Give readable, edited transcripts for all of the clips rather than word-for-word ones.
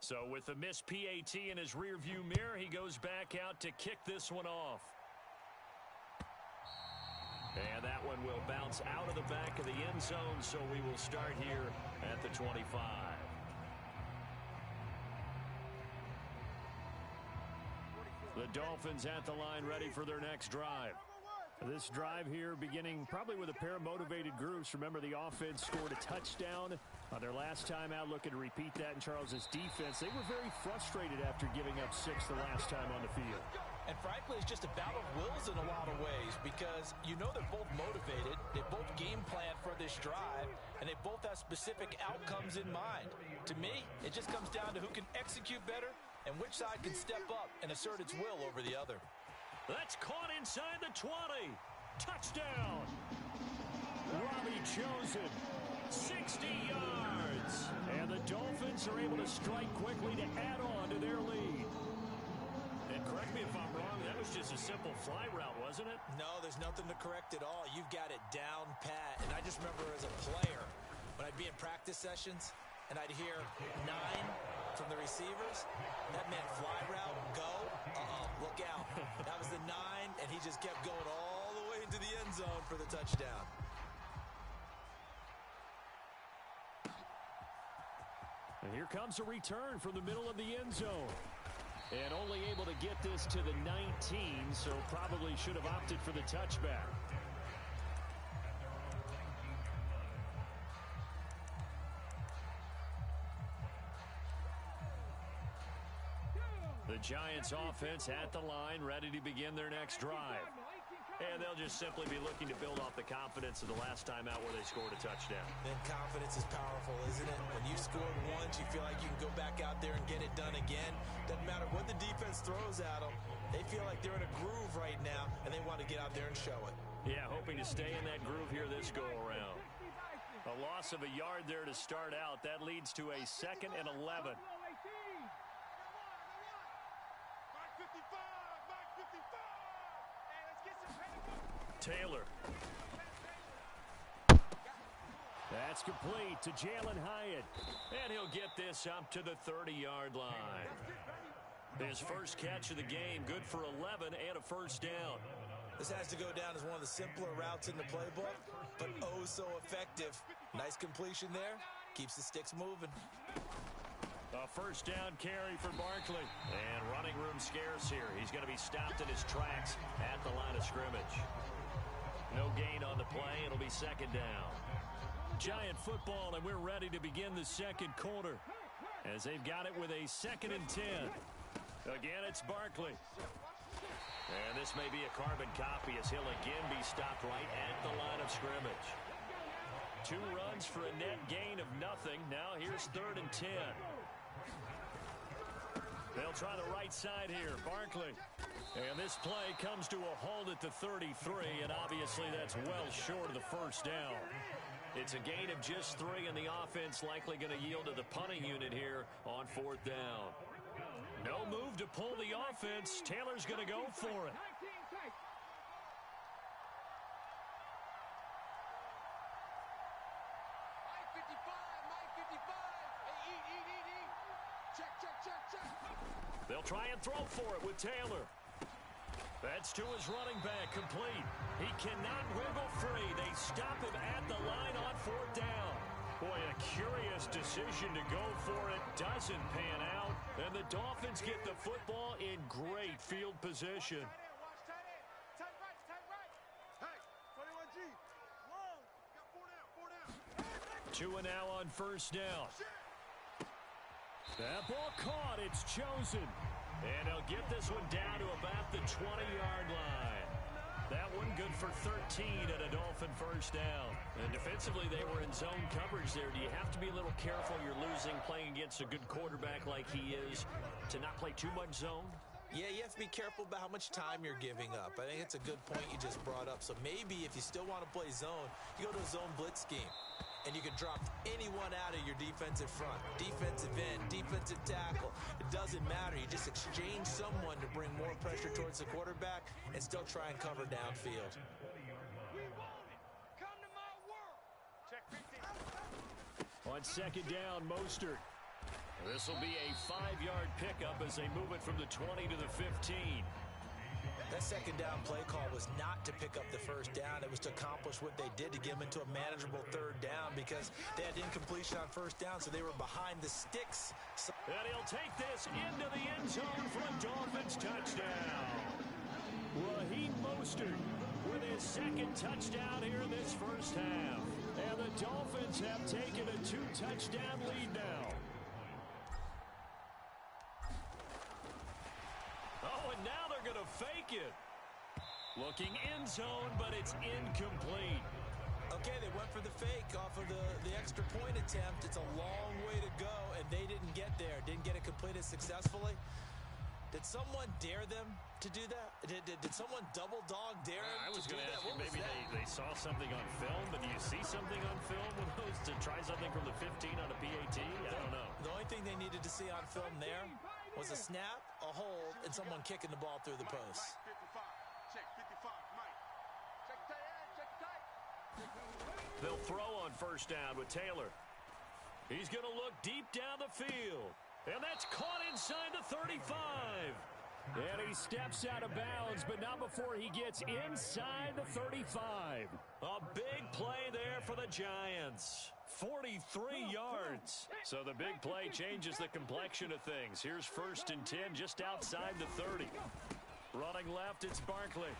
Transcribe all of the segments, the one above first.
So with the missed PAT in his rearview mirror, he goes back out to kick this one off. And that one will bounce out of the back of the end zone, so we will start here at the 25. The Dolphins at the line ready for their next drive. This drive here beginning probably with a pair of motivated groups. Remember, the offense scored a touchdown on their last time out, looking to repeat that in Charles's defense. They were very frustrated after giving up 6 the last time on the field. And frankly, it's just a battle of wills in a lot of ways because you know they're both motivated, they both game plan for this drive, and they both have specific outcomes in mind. To me, it just comes down to who can execute better and which side can step up and assert its will over the other. That's caught inside the 20. Touchdown. Robbie Chosen, 60 yards. And the Dolphins are able to strike quickly to add on to their lead. And correct me if I'm wrong, that was just a simple fly route, wasn't it? No, there's nothing to correct at all. You've got it down pat. And I just remember as a player, when I'd be in practice sessions, and I'd hear 9 from the receivers, that meant fly route, go, look out. That was the 9, and he just kept going all the way into the end zone for the touchdown. And here comes a return from the middle of the end zone. And only able to get this to the 19, so probably should have opted for the touchback. The Giants offense at the line, ready to begin their next drive. And they'll just simply be looking to build off the confidence of the last time out where they scored a touchdown. Then confidence is powerful, isn't it? When you scored once, you feel like you can go back out there and get it done again. Doesn't matter what the defense throws at them. They feel like they're in a groove right now, and they want to get out there and show it. Yeah, hoping to stay in that groove here this go-around. A loss of a yard there to start out. That leads to a 2nd and 11. Taylor. That's complete to Jalen Hyatt. And he'll get this up to the 30-yard line. His first catch of the game, good for 11 and a first down. This has to go down as one of the simpler routes in the playbook, but oh so effective. Nice completion there. Keeps the sticks moving. A first down carry for Barkley. And running room scarce here. He's going to be stopped in his tracks at the line of scrimmage. No gain on the play. It'll be 2nd down. Giant football, and we're ready to begin the second quarter as they've got it with a 2nd and 10. Again, it's Barkley. And this may be a carbon copy as he'll again be stopped right at the line of scrimmage. 2 runs for a net gain of nothing. Now here's 3rd and 10. They'll try the right side here. Barkley. And this play comes to a halt at the 33, and obviously that's well short of the first down. It's a gain of just 3, and the offense likely going to yield to the punting unit here on 4th down. No move to pull the offense. Taylor's going to go for it. They'll try and throw for it with Taylor. That's to his running back, complete. He cannot wiggle free. They stop him at the line on 4th down. Boy, a curious decision to go for it. Doesn't pan out. And the Dolphins get the football in great field position. Two and now on first down. That ball caught. It's Chosen. And they'll get this one down to about the 20-yard line. That one good for 13 at a Dolphin first down. And defensively, they were in zone coverage there. Do you have to be a little careful? You're losing, playing against a good quarterback like he is, to not play too much zone? Yeah, you have to be careful about how much time you're giving up. I think it's a good point you just brought up. So maybe if you still want to play zone, you go to a zone blitz scheme. And you can drop anyone out of your defensive front. Defensive end, defensive tackle. It doesn't matter. You just exchange someone to bring more pressure towards the quarterback and still try and cover downfield. On 2nd down, Mostert. This will be a 5-yard pickup as they move it from the 20 to the 15. That second down play call was not to pick up the first down. It was to accomplish what they did to get them into a manageable third down because they had incompletion on first down, so they were behind the sticks. And he'll take this into the end zone for a Dolphins touchdown. Raheem Mostert with his second touchdown here in this first half. And the Dolphins have taken a 2-touchdown lead now. Oh, and now they're going to fake it. Looking end zone, but it's incomplete. Okay, they went for the fake off of the extra point attempt. It's a long way to go, and they didn't get there. Didn't get it completed successfully. Did someone dare them to do that? Did someone double dog dare them I was to do going to that? ask you, maybe they saw something on film, but do you see something on film with those to try something from the 15 on a PAT? I don't know. The only thing they needed to see on film there was a snap, a hold, and someone kicking the ball through the post. They'll throw on first down with Taylor. He's going to look deep down the field. And that's caught inside the 35. And he steps out of bounds, but not before he gets inside the 35. A big play there for the Giants. 43 yards. So the big play changes the complexion of things. Here's 1st and 10 just outside the 30. Running left, it's Barkley.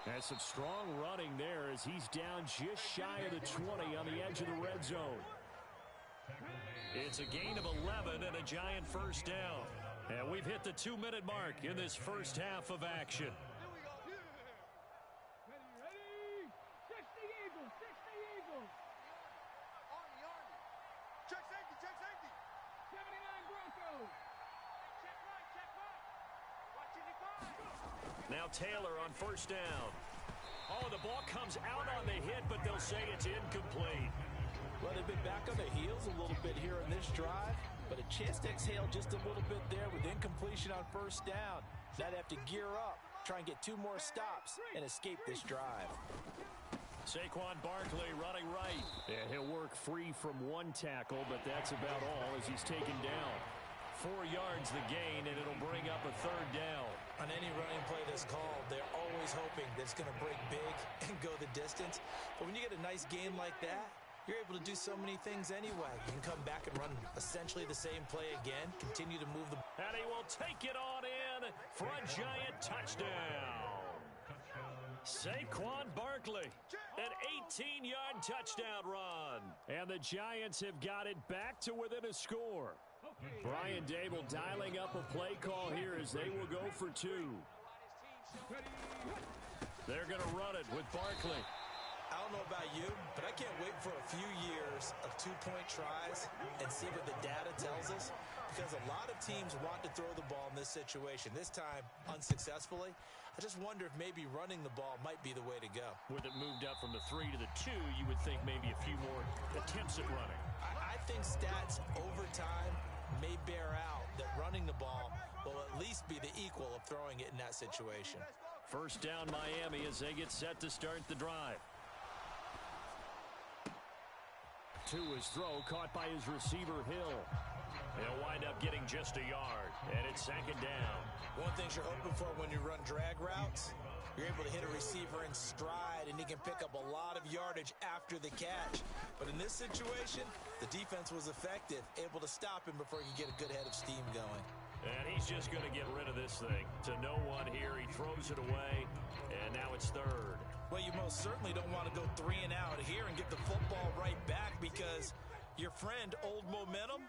Has some strong running there as he's down just shy of the 20 on the edge of the red zone. It's a gain of 11 and a Giant first down. And we've hit the 2-minute mark in this first half of action. Ready? 60 Eagles, 60 Eagles. Army. Check safety. 79 Broncos. Check right. Watching the five. Now Taylor on first down. Oh, the ball comes out on the hit, but they'll say it's incomplete. Well, they've been back on the heels a little bit here in this drive, but a chance to exhale just a little bit there with incompletion on first down. Now they have to gear up, try and get 2 more stops, and escape this drive. Saquon Barkley running right. And he'll work free from 1 tackle, but that's about all as he's taken down. 4 yards the gain, and it'll bring up a 3rd down. On any running play that's called, they're always hoping that it's going to break big and go the distance. But when you get a nice gain like that, you're able to do so many things anyway. You can come back and run essentially the same play again, continue to move the... And he will take it on in for a Giant touchdown. Saquon Barkley, an 18-yard touchdown run. And the Giants have got it back to within a score. Brian Dable dialing up a play call here as they will go for 2. They're going to run it with Barkley. I don't know about you, but I can't wait for a few years of 2-point tries and see what the data tells us, because a lot of teams want to throw the ball in this situation. This time, unsuccessfully. I just wonder if maybe running the ball might be the way to go. With it moved up from the 3 to the 2, you would think maybe a few more attempts at running. I think stats over time may bear out that running the ball will at least be the equal of throwing it in that situation. First down Miami as they get set to start the drive. To his throw, caught by his receiver, Hill. He'll wind up getting just a yard, and it's 2nd down. One thing you're hoping for when you run drag routes, you're able to hit a receiver in stride, and he can pick up a lot of yardage after the catch. But in this situation, the defense was effective, able to stop him before he could get a good head of steam going. And he's just going to get rid of this thing. To no one here, he throws it away, and now it's 3rd. Well, you most certainly don't want to go 3 and out here and get the football right back, because your friend, Old Momentum,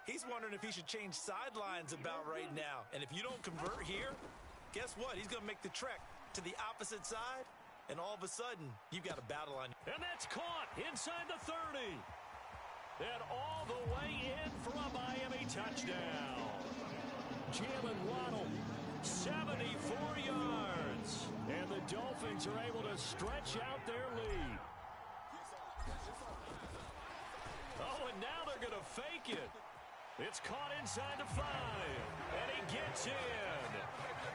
he's wondering if he should change sidelines about right now. And if you don't convert here, guess what? He's going to make the trek to the opposite side, and all of a sudden, you've got a battle on you. And that's caught inside the 30. And all the way in for a Miami touchdown. Jalen Waddle, 74 yards. And the Dolphins are able to stretch out their lead. Oh, and now they're going to fake it. It's caught inside the 5. And he gets in.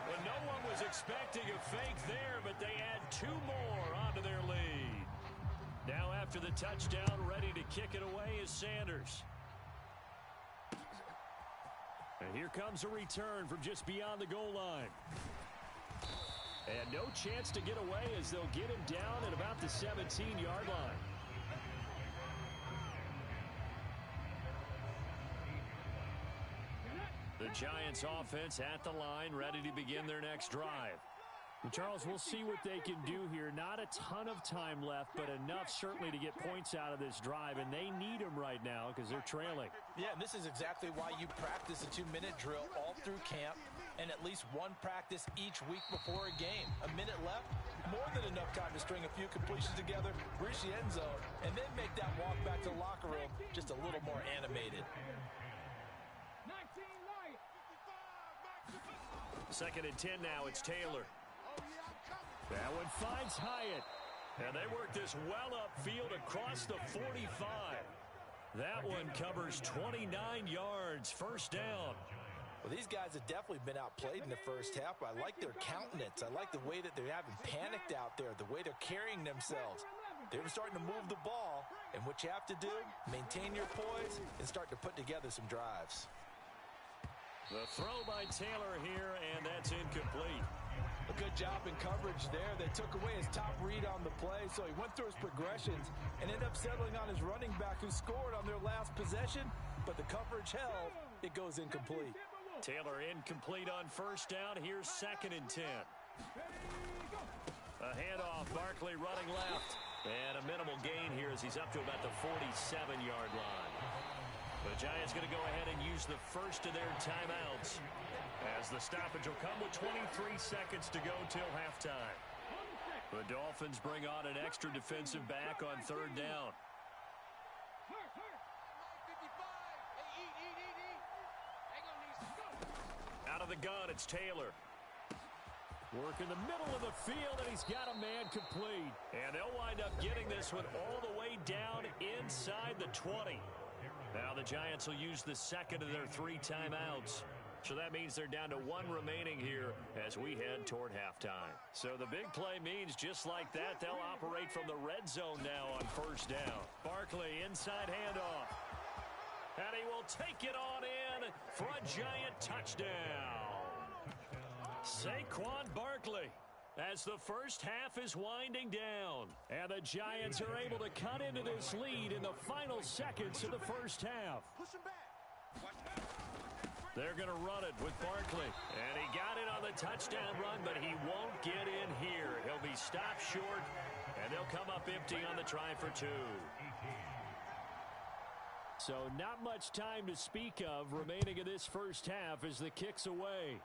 Well, no one was expecting a fake there, but they add 2 more onto their lead. Now after the touchdown, ready to kick it away is Sanders. And here comes a return from just beyond the goal line. And no chance to get away as they'll get him down at about the 17-yard line. The Giants offense at the line, ready to begin their next drive. Well, Charles, we'll see what they can do here. Not a ton of time left, but enough certainly to get points out of this drive, and they need them right now because they're trailing. Yeah, and this is exactly why you practice a 2-minute drill all through camp and at least one practice each week before a game. A minute left, more than enough time to string a few completions together, reach the end zone, and then make that walk back to the locker room just a little more animated. 19 right. 2nd and 10 now. It's Taylor. That one finds Hyatt. And they work this well upfield across the 45. That one covers 29 yards. First down. Well, these guys have definitely been outplayed in the first half. I like their countenance. I like the way that they're having panicked out there, the way they're carrying themselves. They're starting to move the ball, and what you have to do, maintain your poise and start to put together some drives. The throw by Taylor here, and that's incomplete. A good job in coverage there. They took away his top read on the play, so he went through his progressions and ended up settling on his running back who scored on their last possession, but the coverage held. It goes incomplete. Taylor incomplete on first down. Here's 2nd and 10. A handoff. Barkley running left. And a minimal gain here as he's up to about the 47-yard line. The Giants going to go ahead and use the first of their timeouts, as the stoppage will come with 23 seconds to go till halftime. The Dolphins bring on an extra defensive back on 3rd down. Out of the gun, it's Taylor. Work in the middle of the field, and he's got a man complete. And they'll wind up getting this one all the way down inside the 20. Now the Giants will use the second of their 3 timeouts. So that means they're down to 1 remaining here as we head toward halftime. So the big play means just like that, they'll operate from the red zone now on first down. Barkley inside handoff. And he will take it on in for a Giant touchdown. Saquon Barkley, as the first half is winding down. And the Giants are able to cut into this lead in the final seconds of the first half. Push him back. They're going to run it with Barkley. And he got it on the touchdown run, but he won't get in here. He'll be stopped short, and they'll come up empty on the try for 2. So not much time to speak of remaining in this first half as the kick's away.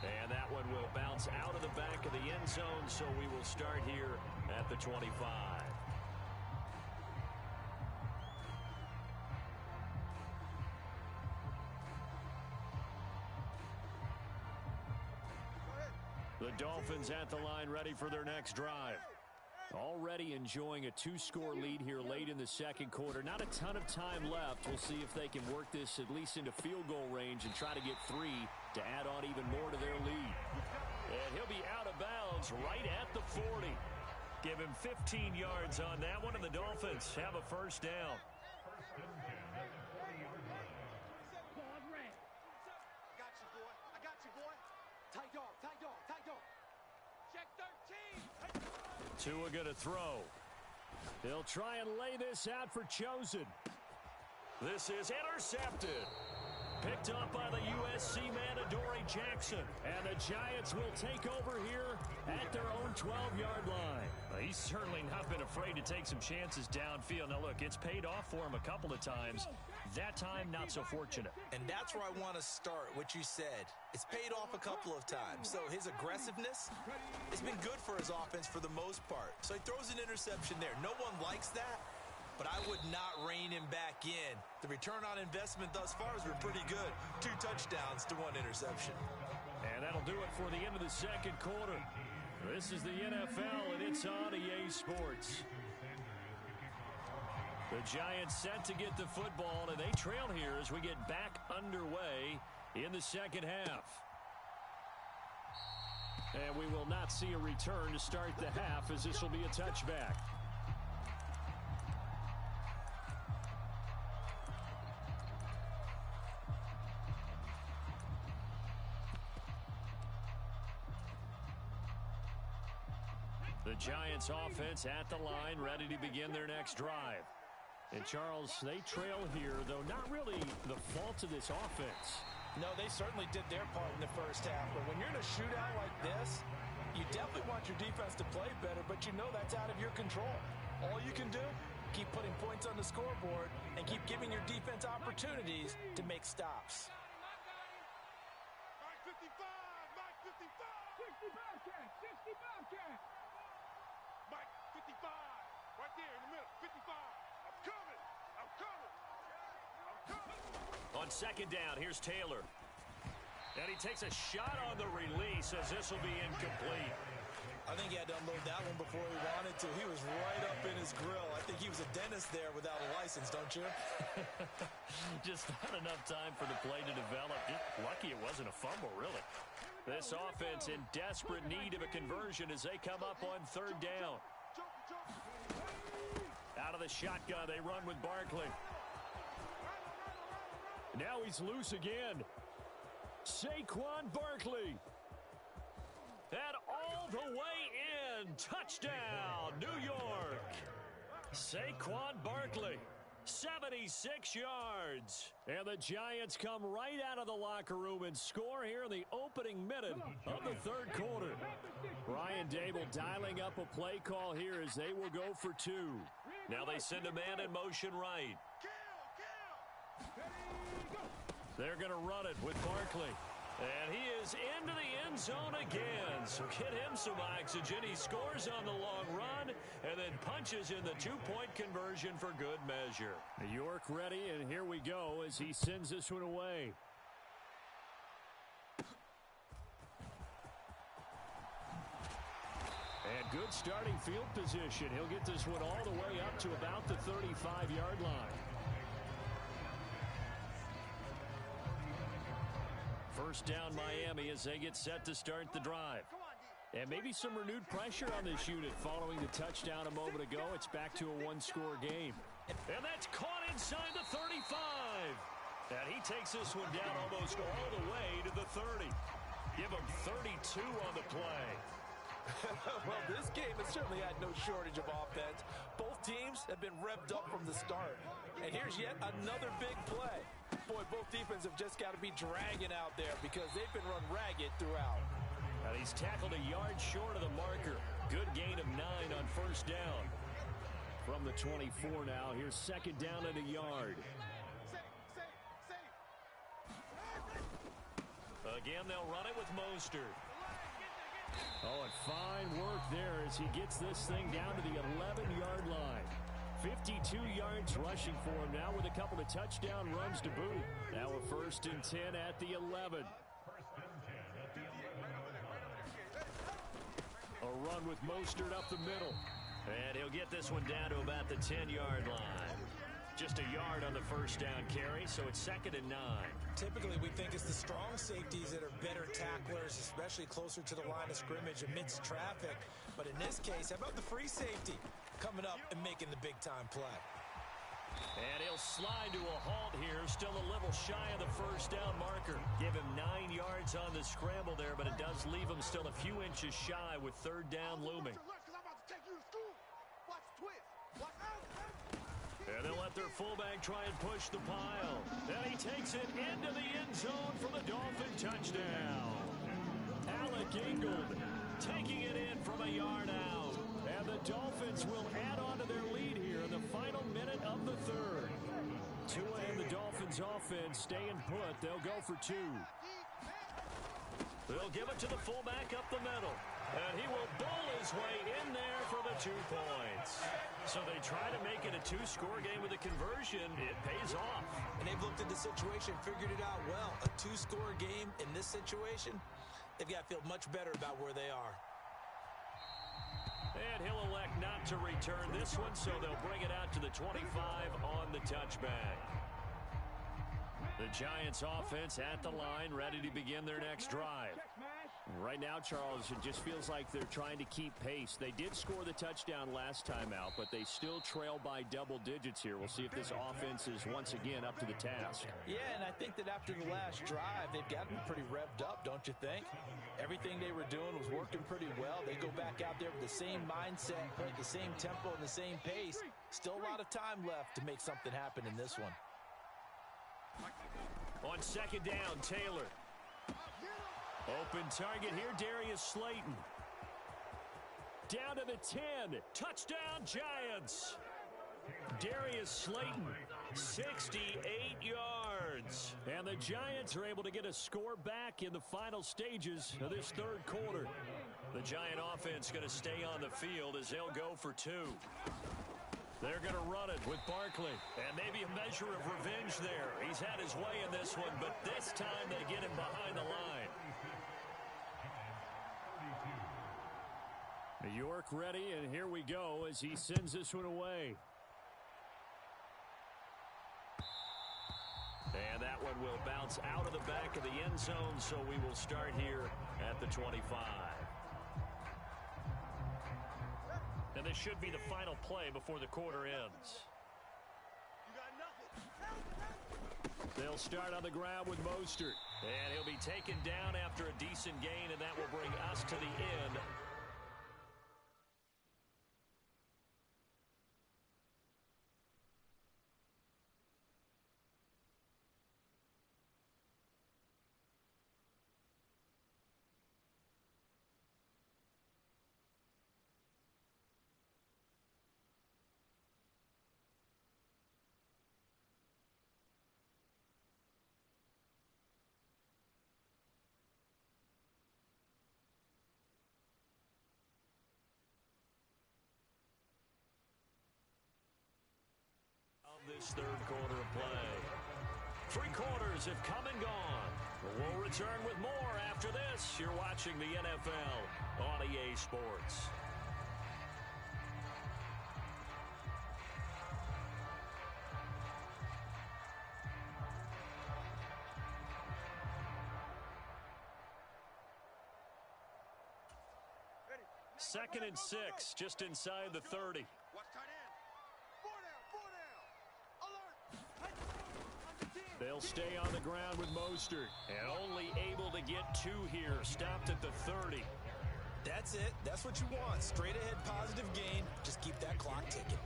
And that one will bounce out of the back of the end zone, so we will start here at the 25. The Dolphins at the line, ready for their next drive. Already enjoying a 2-score lead here late in the second quarter. Not a ton of time left. We'll see if they can work this at least into field goal range and try to get 3 to add on even more to their lead. And he'll be out of bounds right at the 40. Give him 15 yards on that one, and the Dolphins have a first down. I got you, boy. Tight dog, tight dog, tight dog. Check 13. Tua going to throw. He'll try and lay this out for Chosen. This is intercepted. Picked up by the USC man, Adoree Jackson. And the Giants will take over here at their own 12-yard line. He's certainly not been afraid to take some chances downfield. Now, look, it's paid off for him a couple of times. That time, not so fortunate. And that's where I want to start, what you said. It's paid off a couple of times. So his aggressiveness has been good for his offense for the most part. So he throws an interception there. No one likes that, but I would not rein him back in. The return on investment thus far has been pretty good. 2 touchdowns to 1 interception. And that'll do it for the end of the second quarter. This is the NFL, and it's on EA Sports. The Giants set to get the football, and they trail here as we get back underway in the second half. And we will not see a return to start the half, as this will be a touchback. The Giants offense at the line, ready to begin their next drive. And Charles, they trail here, though not really the fault of this offense. No, they certainly did their part in the first half. But when you're in a shootout like this, you definitely want your defense to play better, but you know that's out of your control. All you can do, keep putting points on the scoreboard and keep giving your defense opportunities to make stops. Mike 55, Mike 55. 60 Bobcat, 60 Bobcat. Mike 55, right there in the middle, 55. I'm coming, I'm coming, I'm coming. On second down, here's Taylor. And he takes a shot on the release as this will be incomplete. I think he had to unload that one before he wanted to. He was right up in his grill. I think he was a dentist there without a license, don't you? Just not enough time for the play to develop. Lucky it wasn't a fumble, really. This offense in desperate need of a conversion as they come up on third down. Out of the shotgun, they run with Barkley. Now he's loose again. Saquon Barkley. And all the way in. Touchdown, New York. Saquon Barkley, 76 yards. And the Giants come right out of the locker room and score here in the opening minute of the third quarter. Brian Dable dialing up a play call here as they will go for two. Now they send a man in motion right. They're going to run it with Barkley. And he is into the end zone again. So get him some oxygen. He scores on the long run and then punches in the two-point conversion for good measure. York ready, and here we go as he sends this one away. And good starting field position. He'll get this one all the way up to about the 35-yard line. First down Miami as they get set to start the drive. And maybe some renewed pressure on this unit following the touchdown a moment ago. It's back to a one-score game. And that's caught inside the 35. And he takes this one down almost all the way to the 30. Give him 32 on the play. Well, this game has certainly had no shortage of offense. Both teams have been revved up from the start. And here's yet another big play. Boy, both defenses have just got to be dragging out there because they've been run ragged throughout. And he's tackled a yard short of the marker. Good gain of 9 on first down. From the 24 now, here's second down and a yard. Again, they'll run it with Mostert. Oh, and fine work there as he gets this thing down to the 11-yard line. 52 yards rushing for him now with a couple of touchdown runs to boot. Now a 1st and 10 at the 11. A run with Mostert up the middle. And he'll get this one down to about the 10-yard line. Just a yard on the first down carry, so it's 2nd and 9. Typically, we think it's the strong safeties that are better tacklers, especially closer to the line of scrimmage amidst traffic. But in this case, how about the free safety coming up and making the big-time play? And he'll slide to a halt here, still a little shy of the first down marker. Give him 9 yards on the scramble there, but it does leave him still a few inches shy with third down looming. And they'll let their fullback try and push the pile. And he takes it into the end zone for the Dolphin touchdown. Alec Ingold taking it in from a yard out. And the Dolphins will add on to their lead here in the final minute of the third. Tua and the Dolphins offense staying put. They'll go for 2. They'll give it to the fullback up the middle. And he will bowl his way in there for the 2 points. So they try to make it a 2-score game with a conversion. It pays off. And they've looked at the situation, figured it out well. A 2-score game in this situation, they've got to feel much better about where they are. And he'll elect not to return this one, so they'll bring it out to the 25 on the touchback. The Giants offense at the line, ready to begin their next drive. Right now, Charles, it just feels like they're trying to keep pace. They did score the touchdown last time out, but they still trail by double digits here. We'll see if this offense is once again up to the task. Yeah, and I think that after the last drive, they've got to be pretty revved up, don't you think? Everything they were doing was working pretty well. They go back out there with the same mindset, play at the same tempo and the same pace. Still a lot of time left to make something happen in this one. On second down, Taylor. Open target here, Darius Slayton. Down to the 10. Touchdown, Giants. Darius Slayton, 68 yards. And the Giants are able to get a score back in the final stages of this third quarter. The Giant offense going to stay on the field as they'll go for two. They're going to run it with Barkley. And maybe a measure of revenge there. He's had his way in this one, but this time they get him behind the line. York ready, and here we go as he sends this one away. And that one will bounce out of the back of the end zone, so we will start here at the 25. And this should be the final play before the quarter ends. They'll start on the ground with Mostert. And he'll be taken down after a decent gain, and that will bring us to the end. This third quarter of play. 3 quarters have come and gone. We'll return with more after this. You're watching the NFL on EA Sports. Second and 6, just inside the 30. They'll stay on the ground with Mostert, and only able to get 2 here, stopped at the 30. That's it. That's what you want. Straight ahead positive gain. Just keep that clock ticking.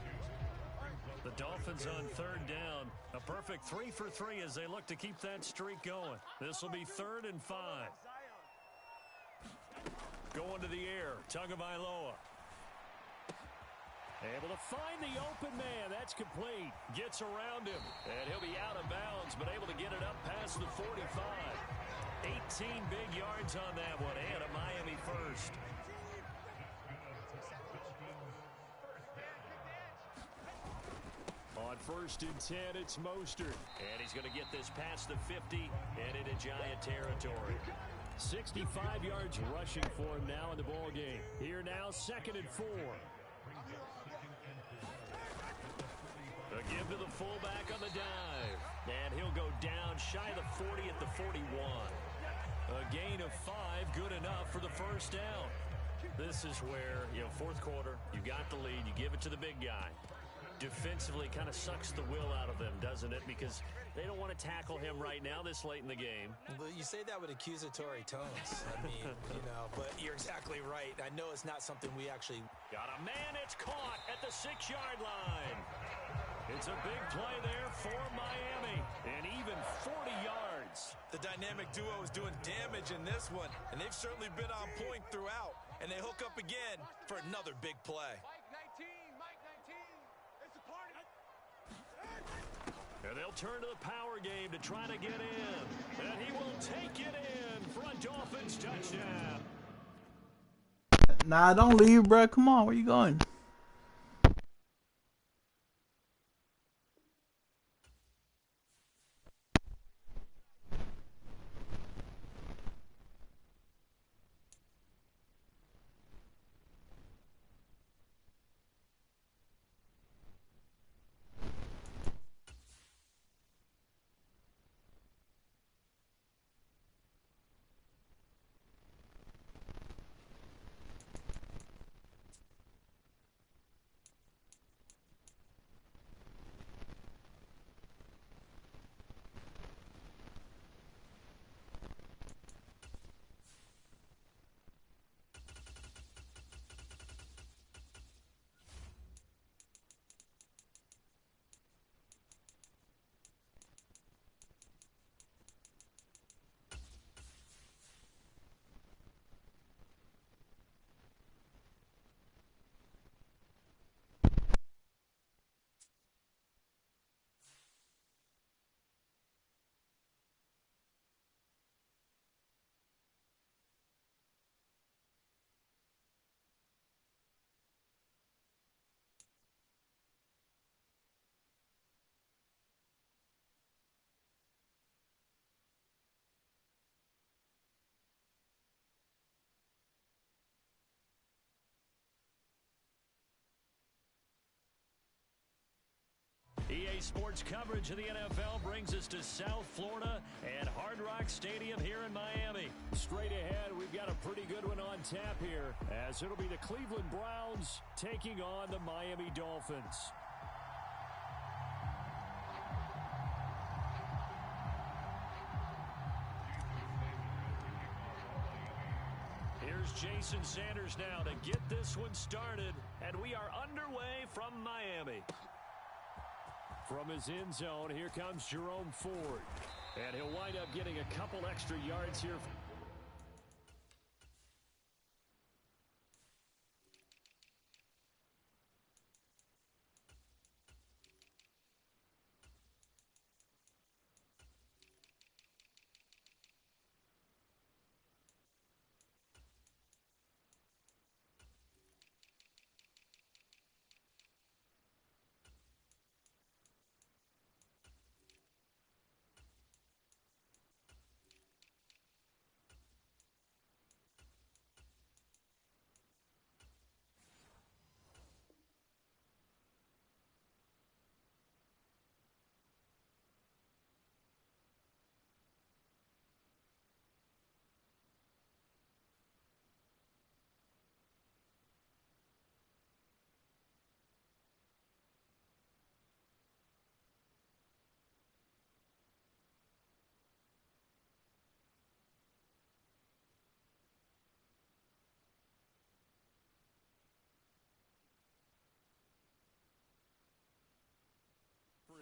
The Dolphins on third down. A perfect 3 for 3 as they look to keep that streak going. This will be 3rd and 5. Going to the air, Tagovailoa. Able to find the open man. That's complete. Gets around him. And he'll be out of bounds, but able to get it up past the 45. 18 big yards on that one. And a Miami first. On 1st and 10, it's Mostert. And he's going to get this past the 50 and into Giant territory. 65 yards rushing for him now in the ball game. Here now, 2nd and 4. A give to the fullback on the dive. And he'll go down shy of the 40 at the 41. A gain of 5, good enough for the first down. This is where, 4th quarter, you got the lead, you give it to the big guy. Defensively kind of sucks the will out of them, doesn't it? Because they don't want to tackle him right now this late in the game. Well, you say that with accusatory tones. I mean, but you're exactly right. I know it's not something we actually... Got a man, it's caught at the 6-yard line. It's a big play there for Miami, and even 40 yards. The dynamic duo is doing damage in this one, and they've certainly been on point throughout, and they hook up again for another big play. And they'll turn to the power game to try to get in, and he will take it in for a Dolphins touchdown. Nah, don't leave, bro. Come on, where you going? Sports coverage of the NFL brings us to South Florida and Hard Rock Stadium here in Miami. Straight ahead, we've got a pretty good one on tap here, as it'll be the Cleveland Browns taking on the Miami Dolphins. Here's Jason Sanders now to get this one started, and we are underway from Miami. From his end zone, here comes Jerome Ford. And he'll wind up getting a couple extra yards here.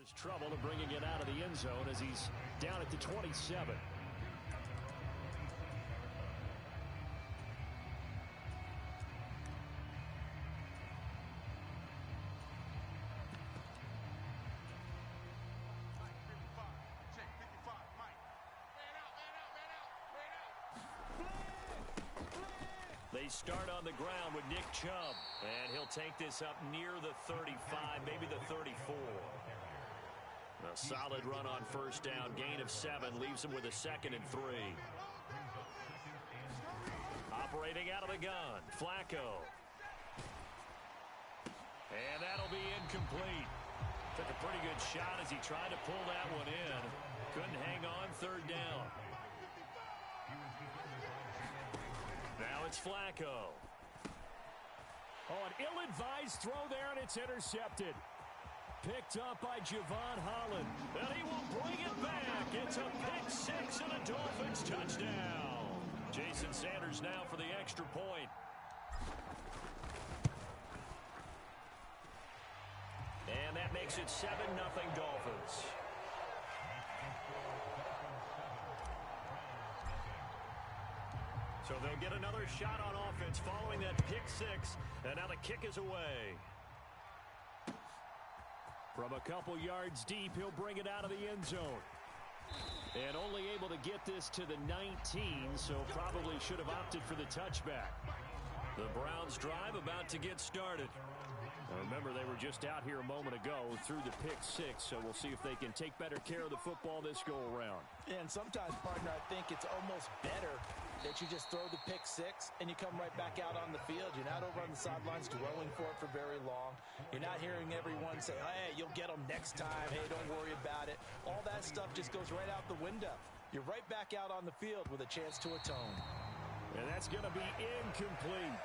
His trouble in bringing it out of the end zone as he's down at the 27. They start on the ground with Nick Chubb, and he'll take this up near the 35, maybe the 34. A solid run on first down, gain of 7, leaves him with a 2nd and 3. Operating out of the gun, Flacco. And that'll be incomplete. Took a pretty good shot as he tried to pull that one in. Couldn't hang on, 3rd down. Now it's Flacco. Oh, an ill-advised throw there, and it's intercepted. Picked up by Javon Holland. And he will bring it back. It's a pick-6 and a Dolphins touchdown. Jason Sanders now for the extra point. And that makes it 7-0 Dolphins. So they'll get another shot on offense following that pick-6. And now the kick is away. From a couple yards deep, he'll bring it out of the end zone. And only able to get this to the 19, so probably should have opted for the touchback. The Browns drive about to get started. Remember, they were just out here a moment ago through the pick-6, so we'll see if they can take better care of the football this go-around. And sometimes, partner, I think it's almost better that you just throw the pick-6 and you come right back out on the field. You're not over on the sidelines dwelling for it for very long. You're not hearing everyone say, hey, you'll get them next time. Hey, don't worry about it. All that stuff just goes right out the window. You're right back out on the field with a chance to atone. And that's going to be incomplete.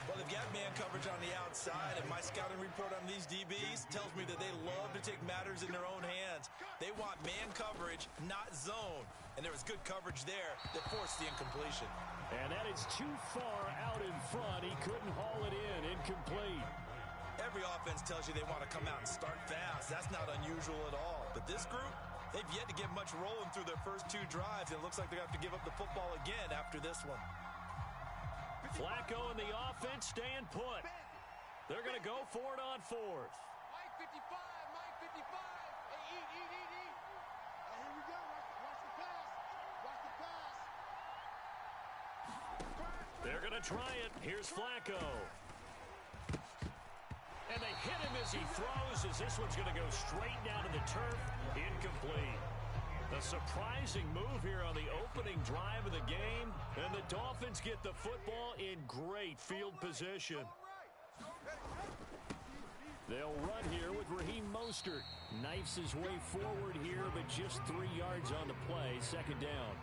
Well, they've got man coverage on the outside, and my scouting report on these DBs tells me that they love to take matters in their own hands. They want man coverage, not zone. And there was good coverage there that forced the incompletion. And that is too far out in front. He couldn't haul it in. Incomplete. Every offense tells you they want to come out and start fast. That's not unusual at all. But this group, they've yet to get much rolling through their first 2 drives. It looks like they're going to have to give up the football again after this one. Flacco and the offense staying put. They're going to go for it on 4th. Mike 55, Mike 55. Hey, eat. Here we go. Watch the pass. Watch the pass. They're going to try it. Here's Flacco. And they hit him as he throws, as this one's going to go straight down to the turf. Incomplete. A surprising move here on the opening drive of the game, and the Dolphins get the football in great field position. They'll run here with Raheem Mostert. Knifes his way forward here, but just 3 yards on the play. Second down.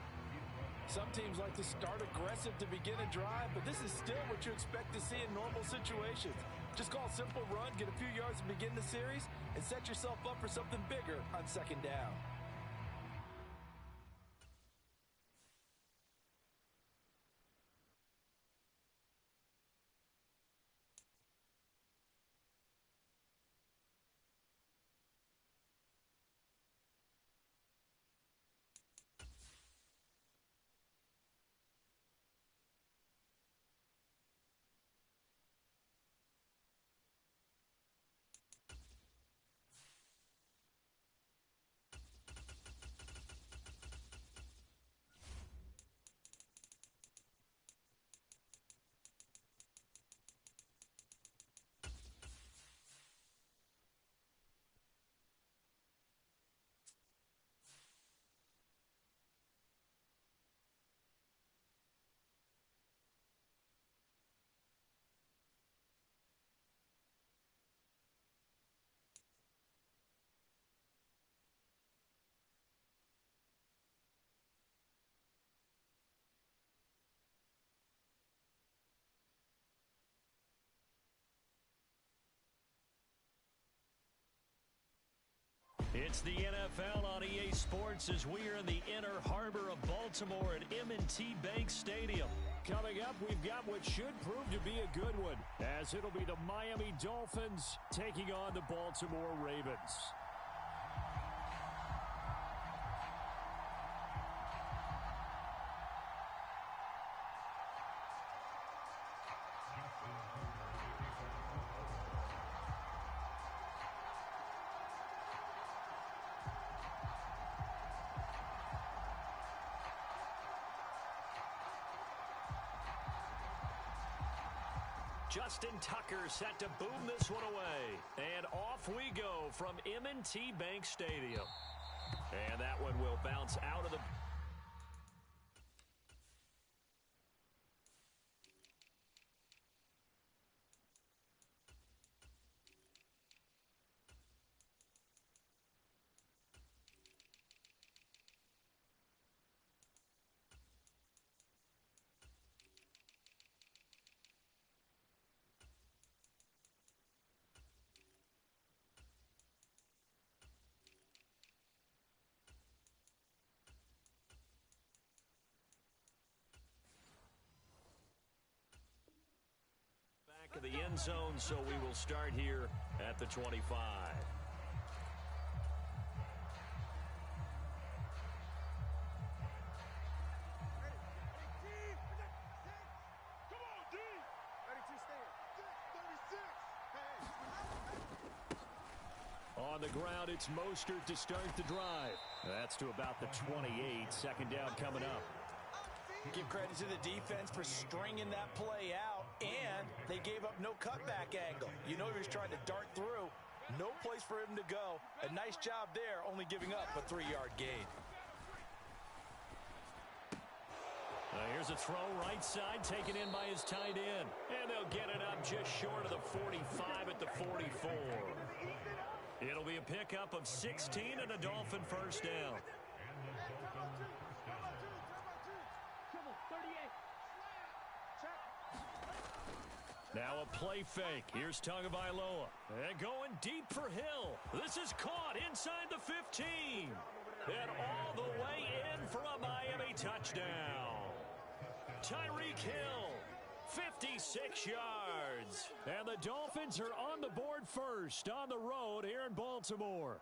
Some teams like to start aggressive to begin a drive, but this is still what you expect to see in normal situations. Just call a simple run, get a few yards to begin the series, and set yourself up for something bigger on second down. It's the NFL on EA Sports as we are in the inner harbor of Baltimore at M&T Bank Stadium. Coming up, we've got what should prove to be a good one, as it'll be the Miami Dolphins taking on the Baltimore Ravens. Justin Tucker set to boom this one away. And off we go from M&T Bank Stadium. And that one will bounce out of the... of the end zone, so we will start here at the 25. Come on, D! 32 stand. 36. On the ground, it's Mostert to start the drive. That's to about the 28. Second down coming up. Give credit to the defense for stringing that play out, and they gave up no cutback angle. You know he was trying to dart through. No place for him to go. A nice job there, only giving up a 3-yard gain. Here's a throw right side, taken in by his tight end. And they'll get it up just short of the 45 at the 44. It'll be a pickup of 16 and a Dolphin first down. Now a play fake. Here's Tagovailoa. And going deep for Hill. This is caught inside the 15. And all the way in for a Miami touchdown. Tyreek Hill, 56 yards. And the Dolphins are on the board first on the road here in Baltimore.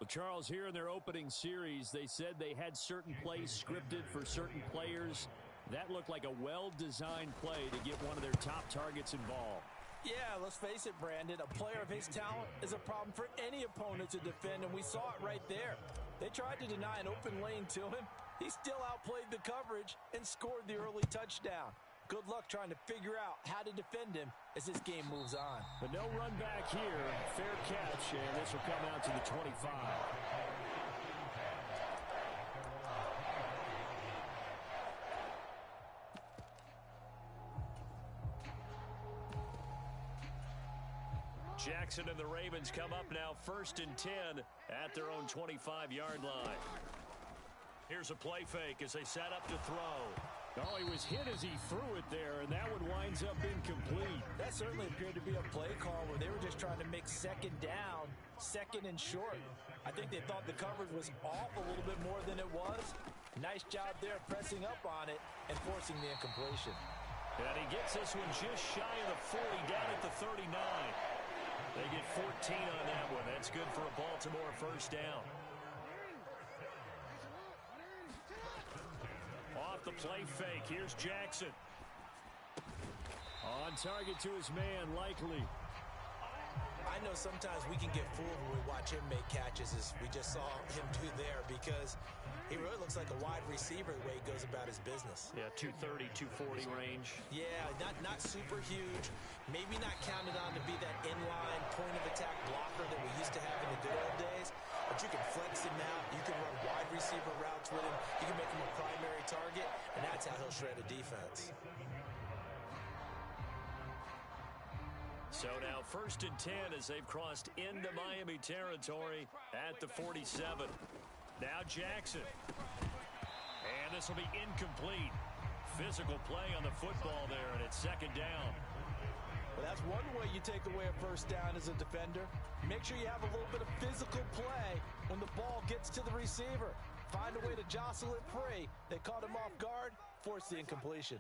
Well, Charles, here in their opening series, they said they had certain plays scripted for certain players. That looked like a well-designed play to get one of their top targets involved. Yeah, let's face it, Brandon. A player of his talent is a problem for any opponent to defend, and we saw it right there. They tried to deny an open lane to him. He still outplayed the coverage and scored the early touchdown. Good luck trying to figure out how to defend him as this game moves on. But no run back here. Fair catch, and this will come out to the 25. Jackson and the Ravens come up now 1st and 10 at their own 25-yard line. Here's a play fake as they set up to throw. Oh, he was hit as he threw it there, and that one winds up incomplete. That certainly appeared to be a play call where they were just trying to make second down, second and short. I think they thought the coverage was off a little bit more than it was. Nice job there pressing up on it and forcing the incompletion. And he gets this one just shy of the 40, down at the 39. They get 14 on that one. That's good for a Baltimore first down. Off the play fake, here's Jackson. On target to his man, likely. I know sometimes we can get fooled when we watch him make catches, as we just saw him do there, because he really looks like a wide receiver the way he goes about his business. Yeah, 230, 240 range. Yeah, not super huge. Maybe not counted on to be that inline point-of-attack blocker that we used to have in the good old days. But you can flex him out. You can run wide receiver routes with him. You can make him a primary target, and that's how he'll shred a defense. So now 1st and 10 as they've crossed into Miami territory at the 47. Now Jackson. And this will be incomplete. Physical play on the football there, and it's 2nd down. Well, that's one way you take away a first down as a defender. Make sure you have a little bit of physical play when the ball gets to the receiver. Find a way to jostle it free. They caught him off guard, forced the incompletion.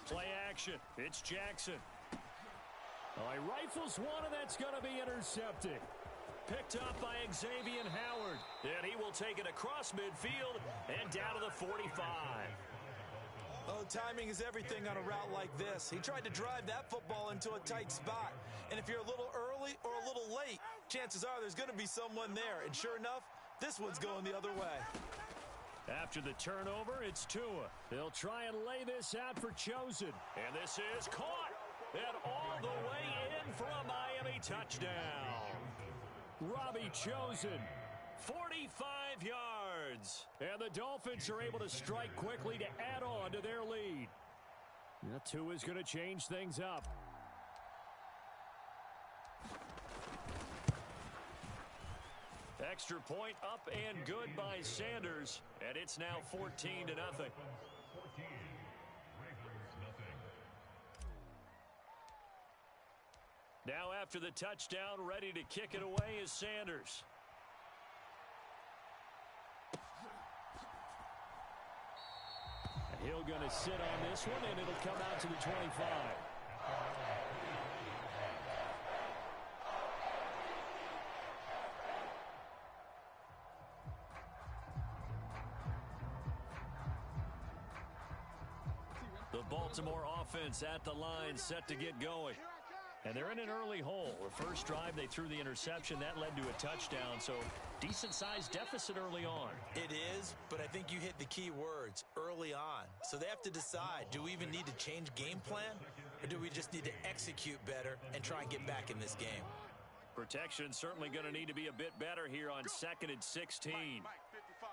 Play action. It's Jackson. Oh, he rifles one, and that's going to be intercepted. Picked up by Xavier Howard. And he will take it across midfield and down to the 45. Oh, timing is everything on a route like this. He tried to drive that football into a tight spot. And if you're a little early or a little late, chances are there's going to be someone there. And sure enough, this one's going the other way. After the turnover, it's Tua. They'll try and lay this out for Chosen. And this is caught. And all the way in for a Miami touchdown. Robbie Chosen. 45 yards. And the Dolphins are able to strike quickly to add on to their lead. Now Tua's going to change things up. Extra point up and good by Sanders. And it's now 14-0. Now after the touchdown, ready to kick it away is Sanders. Hill going to sit on this one, and it'll come out to the 25. The Baltimore offense at the line, set to get going. And they're in an early hole. The first drive, they threw the interception. That led to a touchdown, so decent-sized deficit early on. It is, but I think you hit the key words, early on. So they have to decide, do we even need to change game plan, or do we just need to execute better and try and get back in this game? Protection certainly going to need to be a bit better here on 2nd and 16. Mike, 55.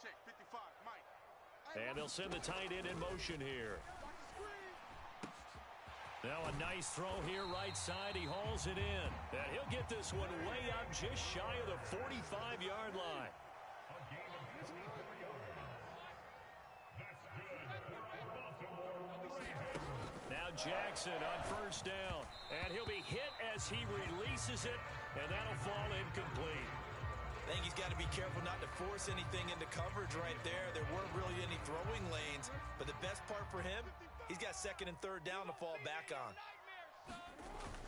Check, 55, Mike. And they'll send the tight end in motion here. Now a nice throw here right side. He hauls it in. And he'll get this one way up just shy of the 45-yard line. Now Jackson on first down. And he'll be hit as he releases it. And that'll fall incomplete. I think he's got to be careful not to force anything into coverage right there. There weren't really any throwing lanes. But the best part for him, he's got 2nd and 3rd down to fall back on.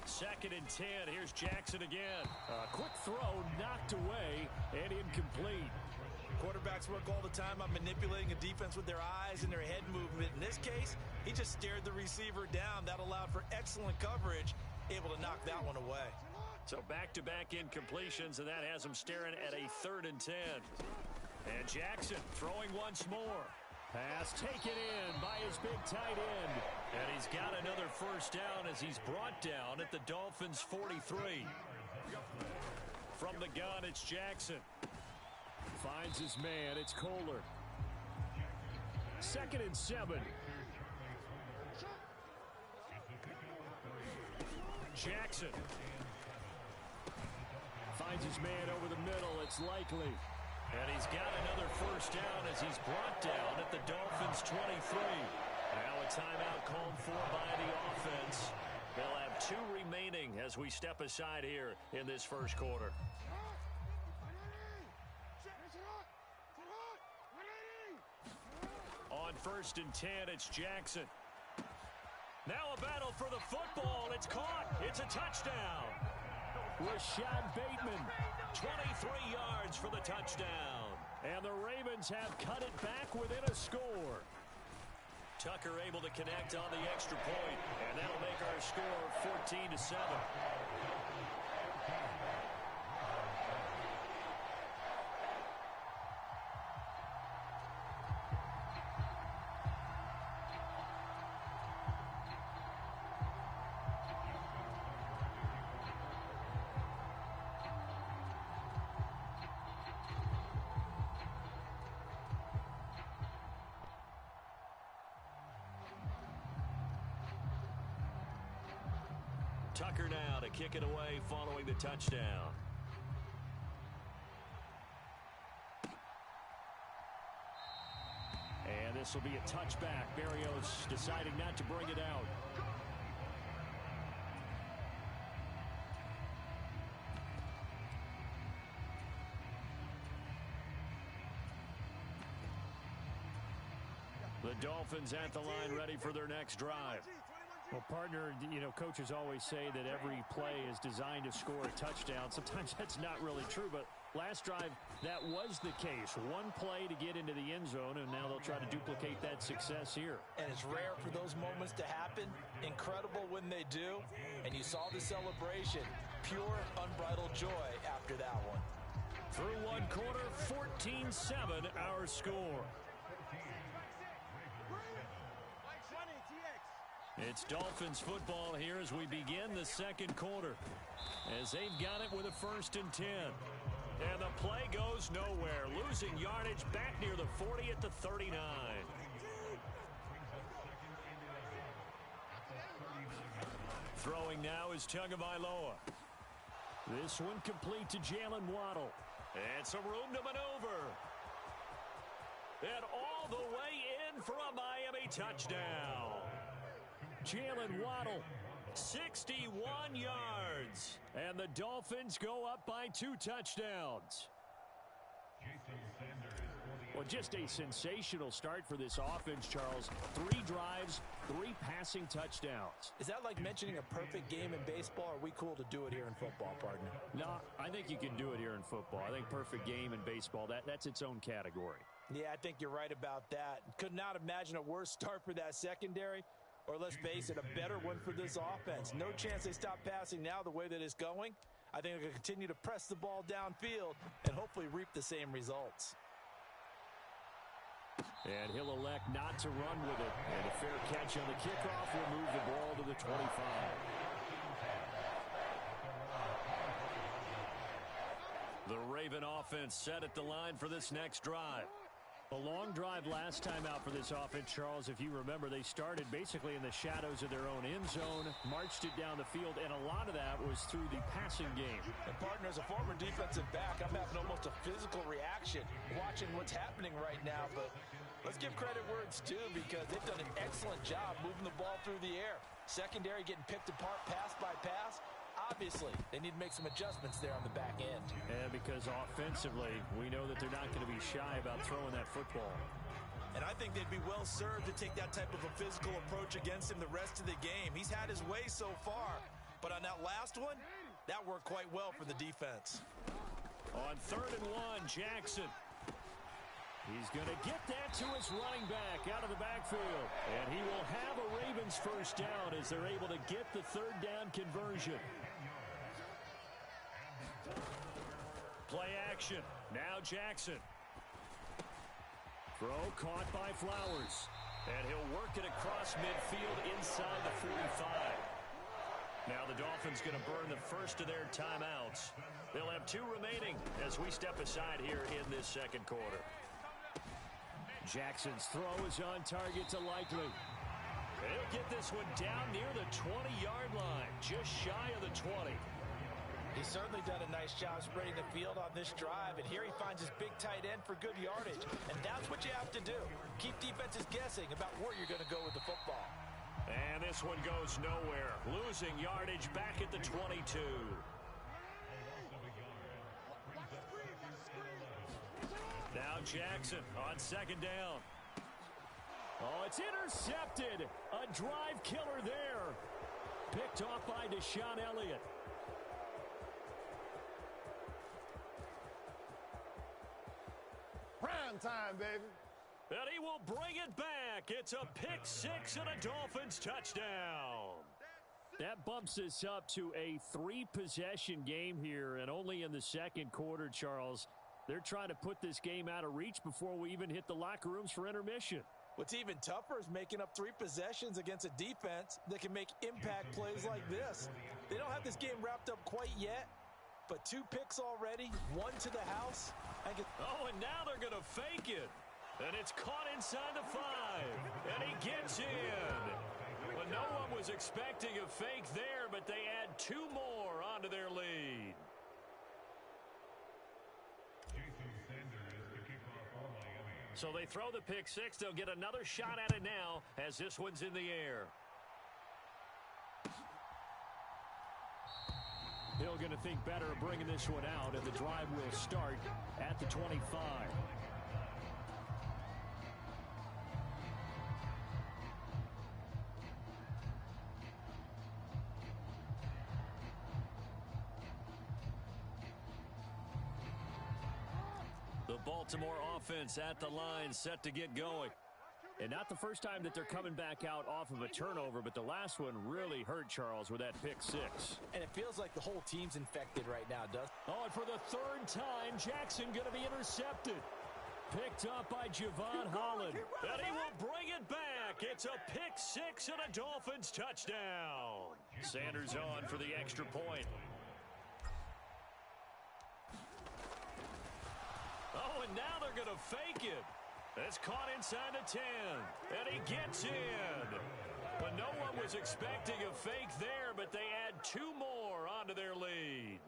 2nd and 10. Here's Jackson again. A quick throw knocked away and incomplete. Quarterbacks work all the time on manipulating a defense with their eyes and their head movement. In this case, he just stared the receiver down. That allowed for excellent coverage, able to knock that one away. So back-to-back incompletions, and that has him staring at a 3rd and 10. And Jackson throwing once more. Pass taken in by his big tight end. And he's got another first down as he's brought down at the Dolphins' 43. From the gun, it's Jackson. Finds his man. It's Kohler. 2nd and 7. Jackson. Finds his man over the middle. It's Likely. And he's got another first down as he's brought down at the Dolphins' 23. Now a timeout called for by the offense. They'll have 2 remaining as we step aside here in this first quarter. On 1st and 10, it's Jackson. Now a battle for the football. It's caught. It's a touchdown. Rashad Bateman. 23 yards for the touchdown. And the Ravens have cut it back within a score. Tucker able to connect on the extra point, and that'll make our score 14-7. Tucker now to kick it away following the touchdown. And this will be a touchback. Barrios deciding not to bring it out. The Dolphins at the line ready for their next drive. Well, partner, you know, coaches always say that every play is designed to score a touchdown. Sometimes that's not really true, but last drive, that was the case. One play to get into the end zone, and now they'll try to duplicate that success here. And it's rare for those moments to happen. Incredible when they do. And you saw the celebration. Pure, unbridled joy after that one. Through one quarter, 14-7 our score. It's Dolphins football here as we begin the second quarter. As they've got it with a 1st and 10. And the play goes nowhere. Losing yardage back near the 40 at the 39. Throwing now is Tagovailoa. This one complete to Jalen Waddle. And some room to maneuver. And all the way in for a Miami touchdown. Jalen Waddle, 61 yards. And the Dolphins go up by 2 touchdowns. Well, just a sensational start for this offense, Charles. 3 drives, 3 passing touchdowns. Is that like mentioning a perfect game in baseball? Or are we cool to do it here in football, partner? No, I think you can do it here in football. I think perfect game in baseball, that's its own category. Yeah, I think you're right about that. Could not imagine a worse start for that secondary. Or let's face it, a better one for this offense. No chance they stop passing now the way that it's going. I think they're going to continue to press the ball downfield and hopefully reap the same results. And he'll elect not to run with it. And a fair catch on the kickoff will move the ball to the 25. The Raven offense set at the line for this next drive. A long drive last time out for this offense, Charles. If you remember, they started basically in the shadows of their own end zone, marched it down the field, and a lot of that was through the passing game. And partner, as a former defensive back, I'm having almost a physical reaction watching what's happening right now. But let's give credit where it's due because they've done an excellent job moving the ball through the air. Secondary getting picked apart pass by pass. Obviously, they need to make some adjustments there on the back end. And because offensively, we know that they're not going to be shy about throwing that football. And I think they'd be well served to take that type of a physical approach against him the rest of the game. He's had his way so far, but on that last one, that worked quite well for the defense. On 3rd and 1, Jackson. He's going to get that to his running back out of the backfield. And he will have a Ravens first down as they're able to get the 3rd down conversion. Play action. Now Jackson. Throw caught by Flowers. And he'll work it across midfield inside the 45. Now the Dolphins going to burn the first of their timeouts. They'll have 2 remaining as we step aside here in this second quarter. Jackson's throw is on target to Likely. He'll get this one down near the 20-yard line, just shy of the 20. He's certainly done a nice job spreading the field on this drive, and here he finds his big tight end for good yardage, and that's what you have to do. Keep defenses guessing about where you're going to go with the football. And this one goes nowhere, losing yardage back at the 22. Now Jackson on second down. Oh, it's intercepted. A drive killer there. Picked off by Deshaun Elliott. Prime time, baby. And he will bring it back. It's a pick six and a Dolphins touchdown. That bumps us up to a 3-possession game here, and only in the second quarter, Charles. They're trying to put this game out of reach before we even hit the locker rooms for intermission. What's even tougher is making up 3 possessions against a defense that can make impact plays like this. They don't have this game wrapped up quite yet, but 2 picks already, 1 to the house. Oh, and now they're going to fake it. And it's caught inside the 5. And he gets in. Well, no one was expecting a fake there, but they add 2 more onto their lead. So they throw the pick six. They'll get another shot at it now as this one's in the air. Hill going to think better of bringing this one out, and the drive will start at the 25. The Baltimore offense at the line, set to get going. And not the first time that they're coming back out off of a turnover, but the last one really hurt Charles with that pick six. And it feels like the whole team's infected right now, doesn't it? Oh, and for the 3rd time, Jackson going to be intercepted. Picked up by Javon Holland. And he will bring it back. It's a pick six and a Dolphins touchdown. Sanders on for the extra point. Oh, and now they're going to fake it. It's caught inside the 10, and he gets in. But no one was expecting a fake there, but they add 2 more onto their lead.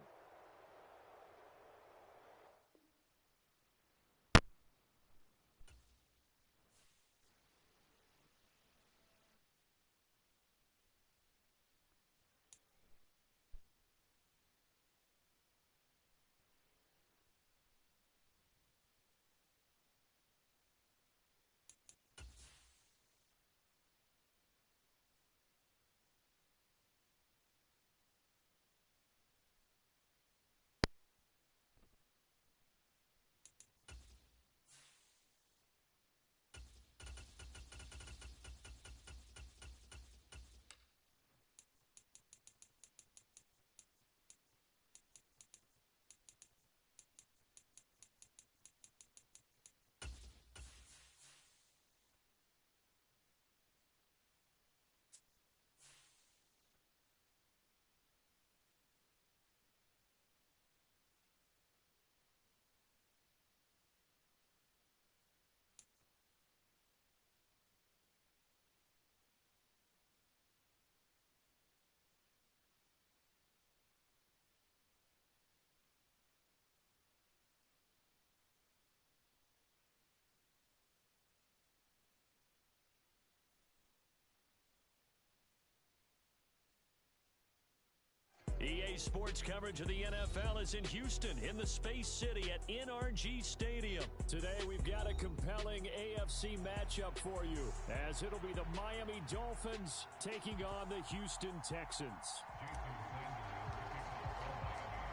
EA Sports coverage of the NFL is in Houston, in the Space City at NRG Stadium. Today we've got a compelling AFC matchup for you, as it'll be the Miami Dolphins taking on the Houston Texans.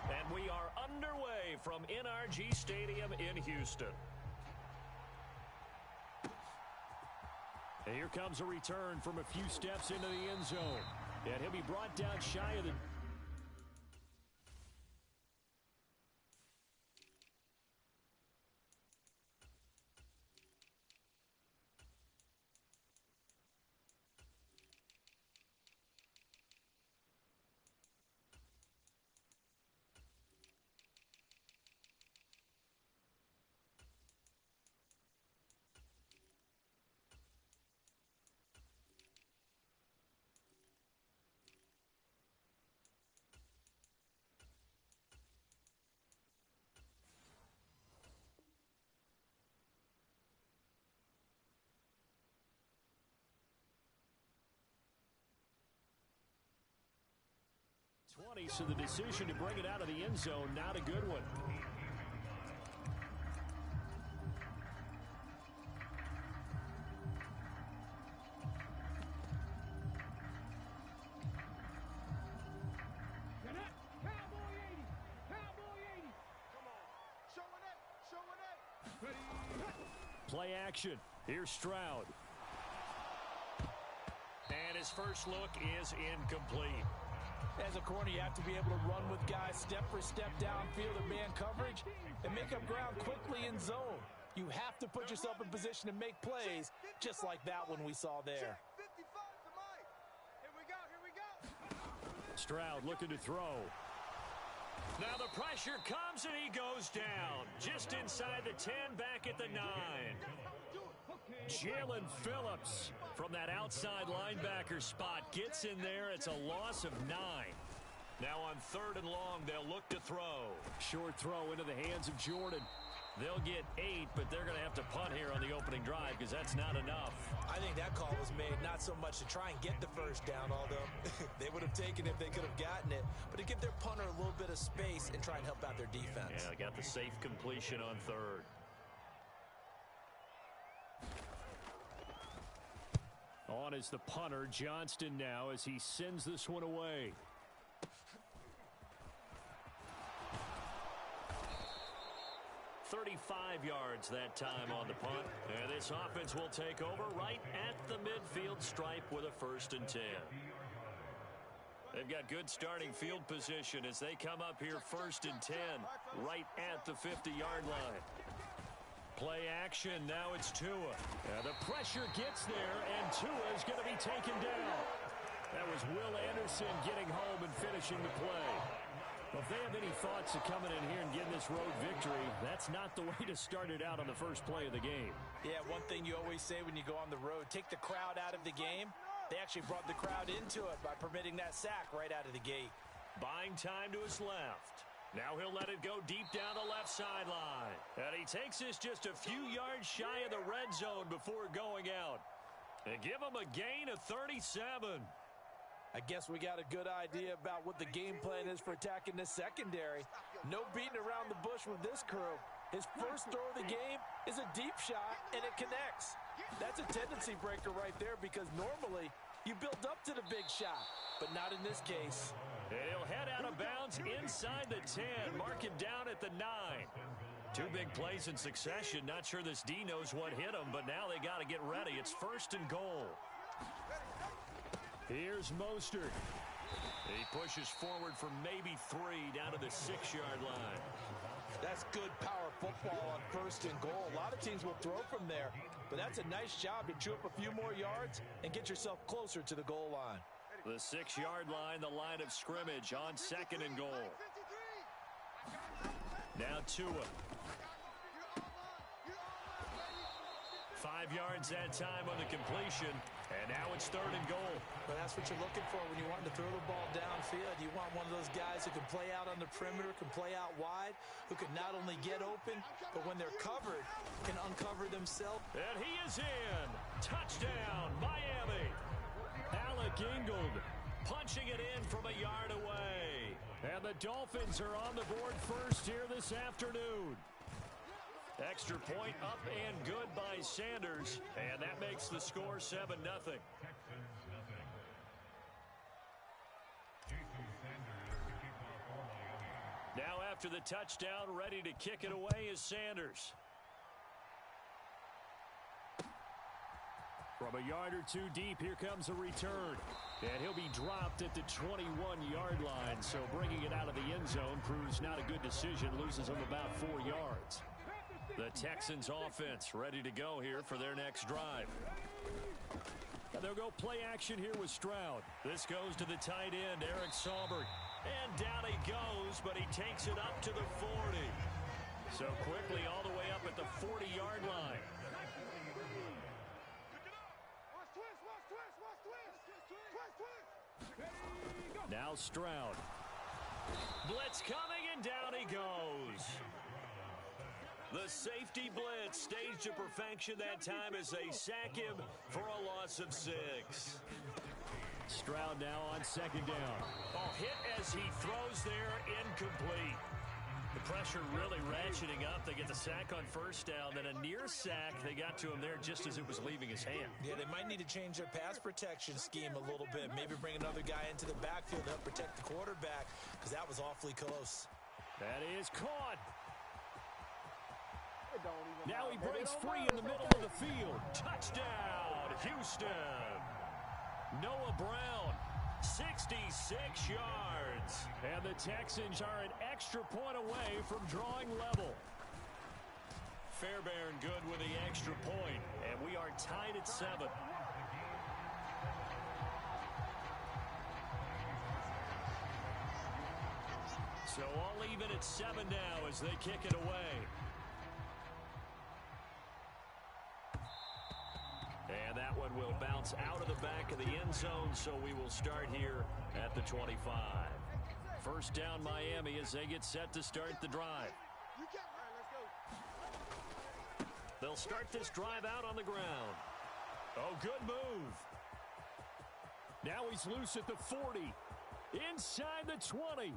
And we are underway from NRG Stadium in Houston. And here comes a return from a few steps into the end zone. And he'll be brought down shy of the... 20, so the decision to bring it out of the end zone, not a good one. Play action. Here's Stroud. And his first look is incomplete. As a corner, you have to be able to run with guys step for step downfield in man coverage and make up ground quickly in zone. You have to put yourself in position to make plays, just like that one we saw there. Stroud looking to throw. Now the pressure comes and he goes down. Just inside the 10, back at the 9. Jalen Phillips from that outside linebacker spot gets in there. It's a loss of 9. Now on 3rd and long, they'll look to throw. Short throw into the hands of Jordan. They'll get 8, but they're going to have to punt here on the opening drive because that's not enough. I think that call was made not so much to try and get the first down, although they would have taken it if they could have gotten it, but to give their punter a little bit of space and try and help out their defense. Yeah, they got the safe completion on 3rd. On is the punter, Johnston now, as he sends this one away. "35 yards that time on the punt. And this offense will take over right at the midfield stripe with a 1st and 10. They've got good starting field position as they come up here 1st and 10 right at the 50-yard line. Play action. Now it's Tua. The pressure gets there, and Tua is going to be taken down. That was Will Anderson getting home and finishing the play. Well, if they have any thoughts of coming in here and getting this road victory, that's not the way to start it out on the first play of the game. Yeah, one thing you always say when you go on the road, take the crowd out of the game. They actually brought the crowd into it by permitting that sack right out of the gate. Buying time to his left. Now he'll let it go deep down the left sideline. And he takes this just a few yards shy of the red zone before going out. And give him a gain of 37. I guess we got a good idea about what the game plan is for attacking this secondary. No beating around the bush with this crew. His first throw of the game is a deep shot, and it connects. That's a tendency breaker right there because normally you build up to the big shot, but not in this case. And he'll head out of bounds inside the 10. Mark him down at the 9. 2 big plays in succession. Not sure this D knows what hit him, but now they got to get ready. It's 1st and goal. Here's Mostert. He pushes forward for maybe 3 down to the 6-yard line. That's good power football on 1st and goal. A lot of teams will throw from there, but that's a nice job to chew up a few more yards and get yourself closer to the goal line. The 6-yard line, the line of scrimmage on 2nd and goal. Now Tua. 5 yards that time on the completion, and now it's 3rd and goal. But that's what you're looking for when you want to throw the ball downfield. You want one of those guys who can play out on the perimeter, can play out wide, who can not only get open, but when they're covered, can uncover themselves. And he is in. Touchdown, Miami. Alec Ingold punching it in from a yard away. And the Dolphins are on the board first here this afternoon. Extra point up and good by Sanders, and that makes the score 7-0. Now after the touchdown, ready to kick it away is Sanders. From a yard or 2 deep, here comes a return. And he'll be dropped at the 21-yard line, so bringing it out of the end zone proves not a good decision, loses him about 4 yards. The Texans offense ready to go here for their next drive. And they'll go play action here with Stroud. This goes to the tight end, Eric Saubert. And down he goes, but he takes it up to the 40. So quickly all the way up at the 40-yard line. Now Stroud. Blitz coming, and down he goes. The safety blitz staged to perfection that time as they sack him for a loss of 6. Stroud now on second down. Oh, hit as he throws there, incomplete. The pressure really ratcheting up. They get the sack on first down, then a near sack. They got to him there just as it was leaving his hand. Yeah, they might need to change their pass protection scheme a little bit. Maybe bring another guy into the backfield to help protect the quarterback, because that was awfully close. That is caught. Now he breaks free in the middle of the field. Touchdown, Houston. Noah Brown, 66 yards. And the Texans are an extra point away from drawing level. Fairbairn good with the extra point, and we are tied at 7. So all even at 7 now as they kick it away. And that one will bounce out of the back of the end zone, so we will start here at the 25. First down Miami as they get set to start the drive. They'll start this drive out on the ground. Oh, good move. Now he's loose at the 40. Inside the 20.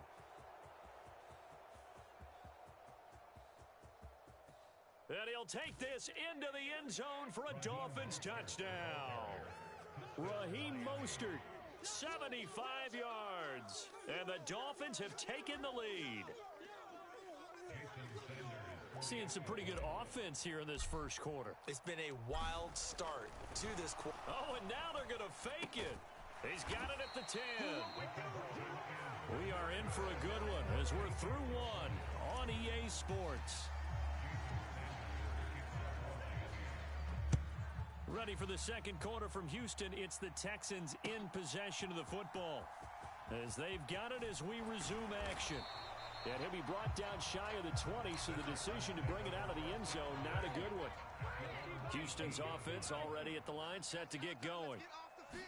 And he'll take this into the end zone for a Dolphins touchdown. Raheem Mostert. 75 yards. And the Dolphins have taken the lead. Seeing some pretty good offense here in this first quarter. It's been a wild start to this quarter. Oh, and now they're going to fake it. He's got it at the 10. We are in for a good one as we're through one on EA Sports. Ready for the second quarter from Houston. It's the Texans in possession of the football as they've got it as we resume action. And he'll be brought down shy of the 20, so the decision to bring it out of the end zone, not a good one. Houston's offense already at the line, set to get going.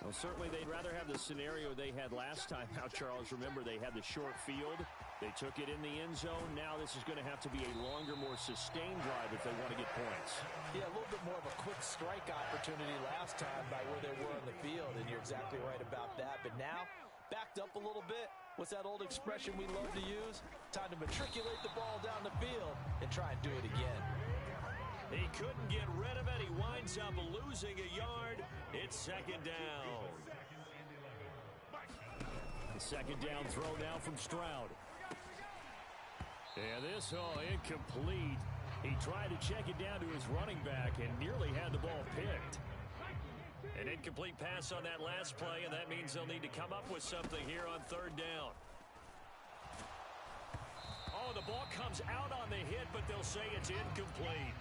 Well, certainly they'd rather have the scenario they had last time. Now, Charles, remember, they had the short field. They took it in the end zone. Now this is going to have to be a longer, more sustained drive if they want to get points. Yeah, a little bit more of a quick strike opportunity last time by where they were on the field, and you're exactly right about that. But now, backed up a little bit. What's that old expression we love to use? Time to matriculate the ball down the field and try and do it again. He couldn't get rid of it. He winds up losing a yard. It's second down. The second down throw now from Stroud. And this, incomplete. He tried to check it down to his running back and nearly had the ball picked. An incomplete pass on that last play, and that means they'll need to come up with something here on third down. Oh, the ball comes out on the hit, but they'll say it's incomplete.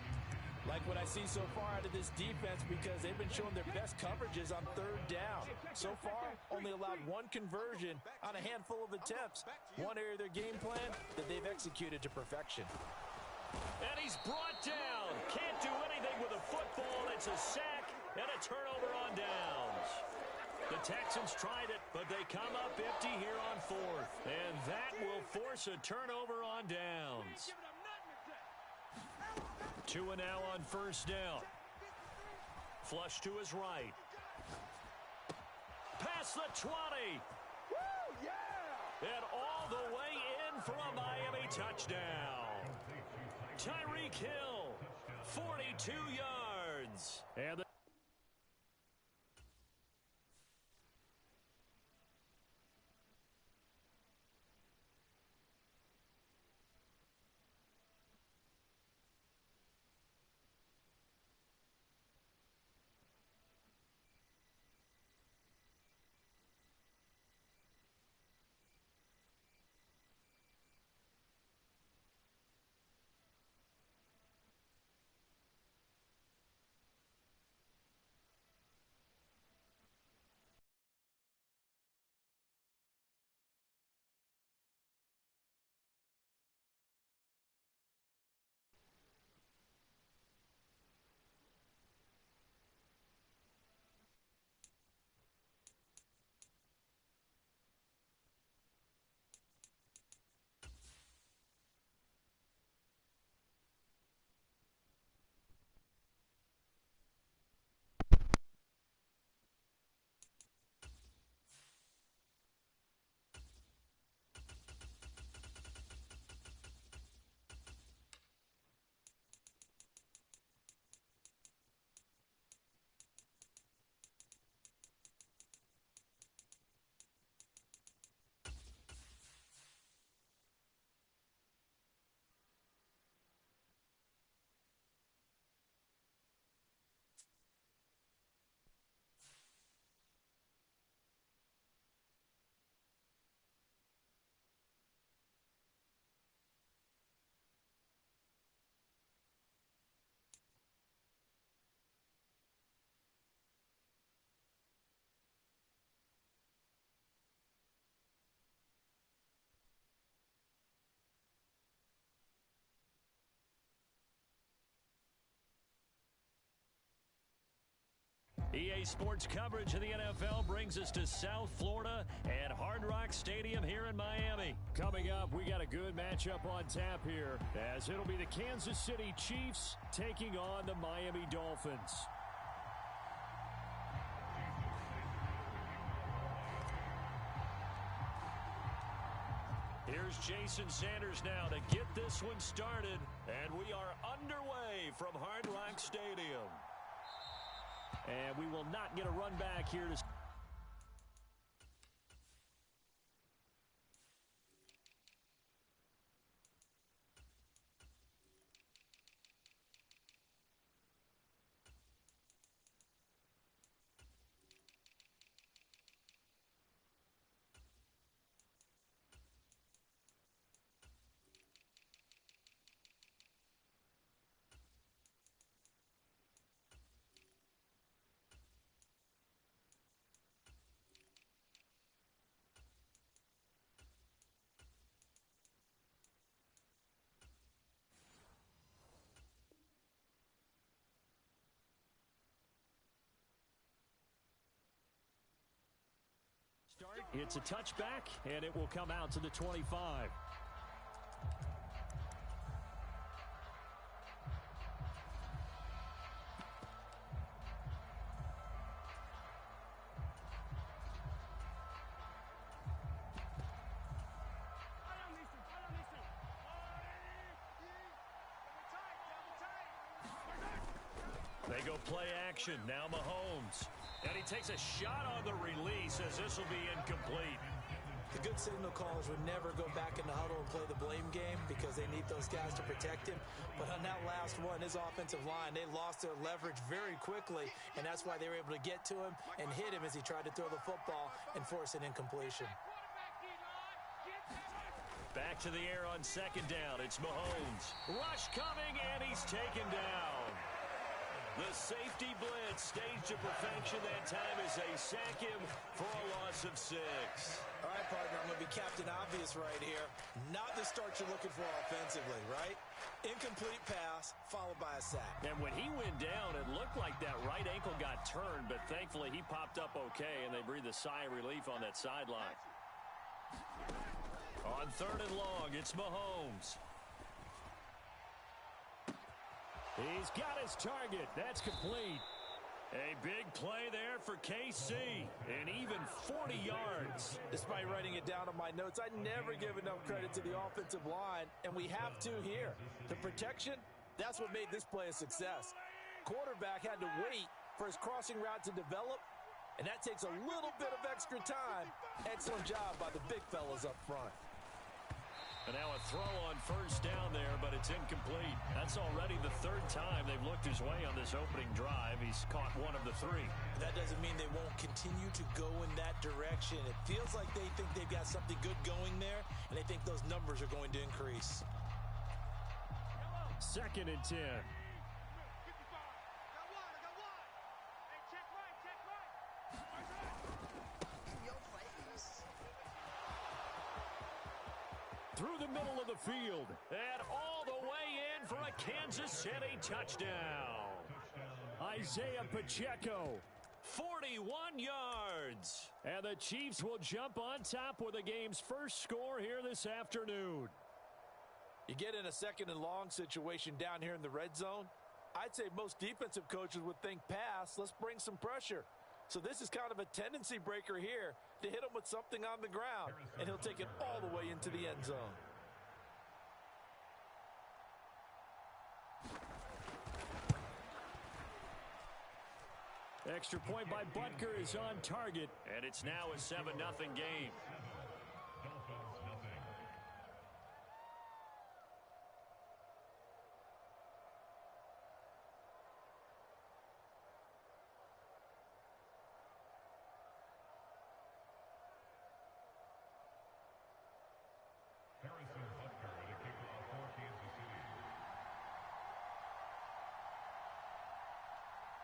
Like what I see so far out of this defense, because they've been showing their best coverages on third down. So far, only allowed one conversion on a handful of attempts. One area of their game plan that they've executed to perfection. And he's brought down. Can't do anything with a football. It's a sack and a turnover on downs. The Texans tried it, but they come up empty here on fourth. And that will force a turnover on downs. 2 and now on first down. Flush to his right. Past the 20. Woo, yeah! And all the way in for a Miami touchdown. Tyreek Hill, 42 yards. And the EA Sports coverage of the NFL brings us to South Florida and Hard Rock Stadium here in Miami. Coming up, we got a good matchup on tap here, as it'll be the Kansas City Chiefs taking on the Miami Dolphins. Here's Jason Sanders now to get this one started, and we are underway from Hard Rock Stadium. And we will not get a run back here to... It's a touchback, and it will come out to the 25. They go play action. Now Mahomes. And he takes a shot on the release as this will be incomplete. The good signal callers would never go back in the huddle and play the blame game because they need those guys to protect him. But on that last one, his offensive line, they lost their leverage very quickly, and that's why they were able to get to him and hit him as he tried to throw the football and force an incompletion. Back to the air on second down. It's Mahomes. Rush coming, and he's taken down. The safety blitz staged to perfection that time as they sack him for a loss of 6. All right, partner, I'm going to be Captain Obvious right here. Not the start you're looking for offensively, right? Incomplete pass followed by a sack. And when he went down, it looked like that right ankle got turned, but thankfully he popped up okay, and they breathed a sigh of relief on that sideline. On third and long, it's Mahomes. He's got his target. That's complete. A big play there for KC, and even 40 yards. Despite writing it down on my notes, I never give enough credit to the offensive line, and we have to here. The protection, that's what made this play a success. Quarterback had to wait for his crossing route to develop, and that takes a little bit of extra time. Excellent job by the big fellas up front. And now a throw on first down there, but it's incomplete. That's already the third time they've looked his way on this opening drive. He's caught one of the 3. That doesn't mean they won't continue to go in that direction. It feels like they think they've got something good going there, and they think those numbers are going to increase. Second and 10. Through the middle of the field. And all the way in for a Kansas City touchdown. Isaiah Pacheco. 41 yards. And the Chiefs will jump on top with the game's first score here this afternoon. You get in a second and long situation down here in the red zone. I'd say most defensive coaches would think pass. Let's bring some pressure. So this is kind of a tendency breaker here to hit him with something on the ground, and he'll take it all the way into the end zone. Extra point by Butker is on target. And it's now a 7-0 game.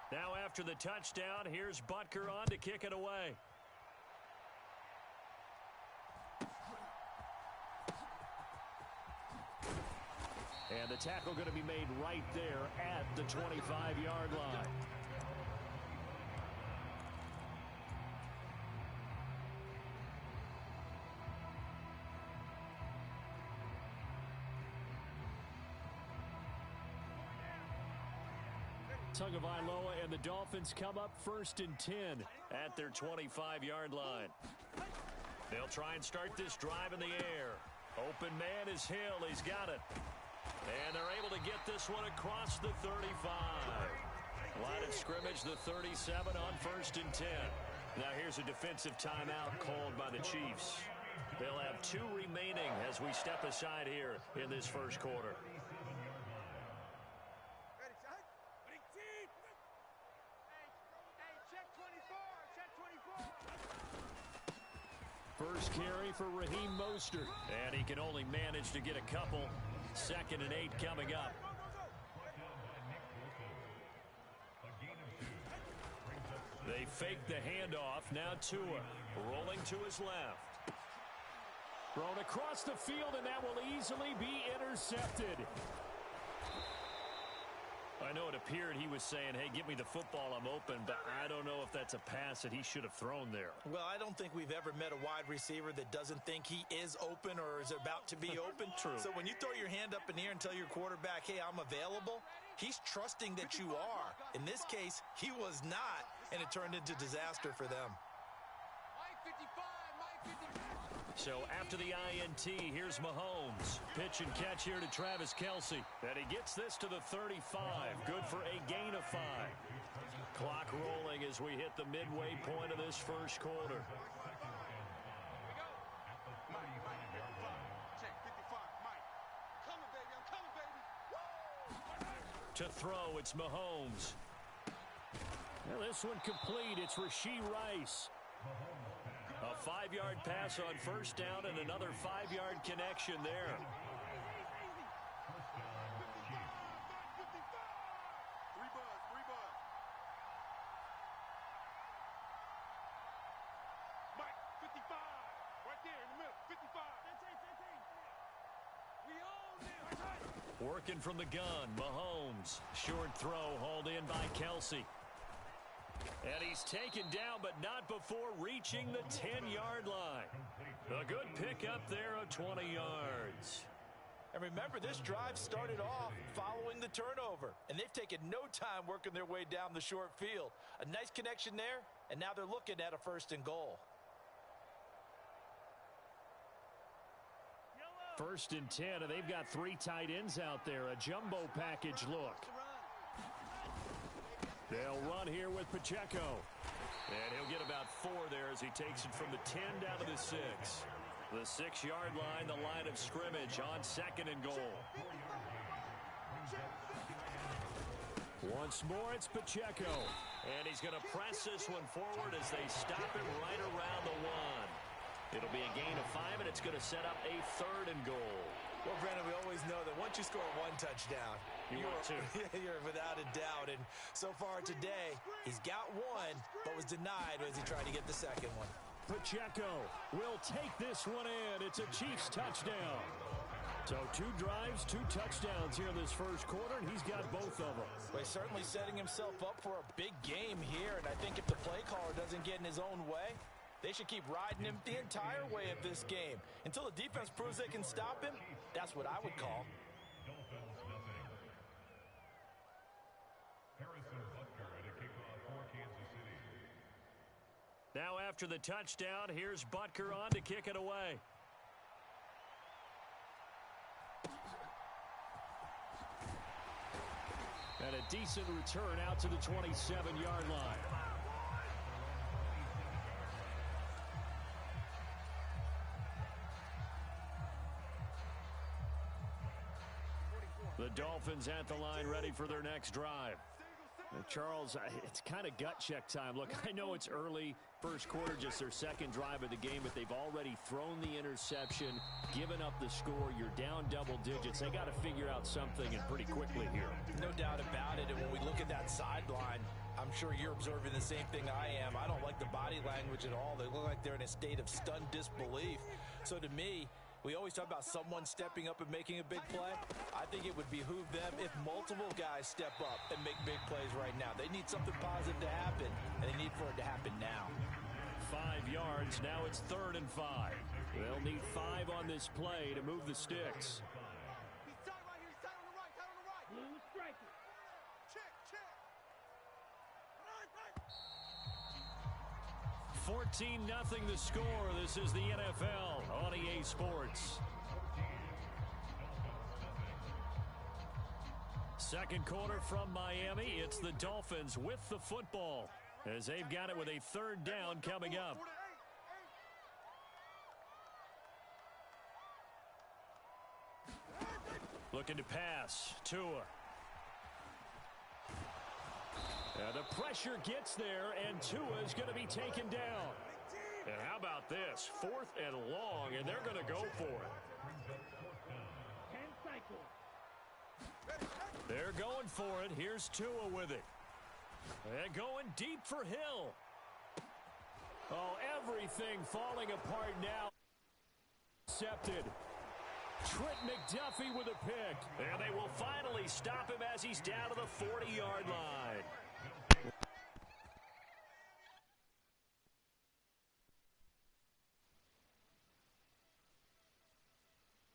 Now after the touchdown, here's Butker on to kick it away. And the tackle going to be made right there at the 25-yard line. Tagovailoa and the Dolphins come up 1st and 10 at their 25-yard line. They'll try and start this drive in the air. Open man is Hill. He's got it. And they're able to get this one across the 35. Line of scrimmage, the 37 on 1st and 10. Now here's a defensive timeout called by the Chiefs. They'll have 2 remaining as we step aside here in this first quarter. First carry for Raheem Mostert. And he can only manage to get a couple. 2nd and 8 coming up. They fake the handoff. Now Tua rolling to his left. Thrown across the field, and that will easily be intercepted. I know it appeared he was saying, hey, give me the football, I'm open, but I don't know if that's a pass that he should have thrown there. Well, I don't think we've ever met a wide receiver that doesn't think he is open or is about to be open. True. So when you throw your hand up in the air and tell your quarterback, hey, I'm available, he's trusting that you are. In this case, he was not, and it turned into disaster for them. Mike 55, Mike 55. So after the INT, here's Mahomes. Pitch and catch here to Travis Kelce. And he gets this to the 35. Good for a gain of 5. Clock rolling as we hit the midway point of this first quarter. Check 55, Mike. Coming, baby. I'm coming, baby. Woo! To throw, it's Mahomes. Well, this one complete. It's Rashee Rice. A 5-yard pass on first down and another 5-yard connection there. 3 buzz, 3 buzz. Mike 55, right there in the middle. 55. We own him. Working from the gun, Mahomes. Short throw hauled in by Kelce. And he's taken down, but not before reaching the 10-yard line. A good pickup there of 20 yards. And remember, this drive started off following the turnover, and they've taken no time working their way down the short field. A nice connection there, and now they're looking at a 1st and goal. 1st and 10, and they've got 3 tight ends out there. A jumbo package look. They'll run here with Pacheco. And he'll get about 4 there as he takes it from the 10 down to the 6. The 6-yard line, the line of scrimmage on 2nd and goal. Once more, it's Pacheco. And he's going to press this one forward as they stop him right around the 1. It'll be a gain of 5, and it's going to set up a 3rd and goal. Well, Brandon, we always know that once you score 1 touchdown, you're without a doubt. And so far today, he's got 1, but was denied as he tried to get the 2nd one. Pacheco will take this one in. It's a Chiefs touchdown. So 2 drives, 2 touchdowns here in this first quarter, and he's got both of them. Well, he's certainly setting himself up for a big game here, and I think if the play caller doesn't get in his own way, they should keep riding him the entire way of this game. Until the defense proves they can stop him, that's what I would call. Now after the touchdown, here's Butker on to kick it away. And a decent return out to the 27-yard line. The Dolphins at the line ready for their next drive. Charles, it's kind of gut check time. Look, I know it's early, first quarter, just their 2nd drive of the game, but they've already thrown the interception, given up the score. You're down double digits. They got to figure out something, and pretty quickly here. No doubt about it, and when we look at that sideline, I'm sure you're observing the same thing I am. I don't like the body language at all. They look like they're in a state of stunned disbelief. So to me, we always talk about someone stepping up and making a big play. I think it would behoove them if multiple guys step up and make big plays right now. They need something positive to happen, and they need for it to happen now. 5 yards. Now it's 3rd and 5. They'll need 5 on this play to move the sticks. He's tight right here. He's tight on the right. Tight on the right. Strike it. Check, check. 14-0 the score. This is the NFL on EA Sports. Second quarter from Miami. It's the Dolphins with the football as they've got it with a third down coming up. Looking to pass. Tua. The pressure gets there, and Tua is going to be taken down. And how about this? 4th and long, and they're going to go for it. They're going for it. Here's Tua with it. And going deep for Hill. Oh, everything falling apart now. Accepted. Trent McDuffie with a pick. And they will finally stop him as he's down to the 40-yard line.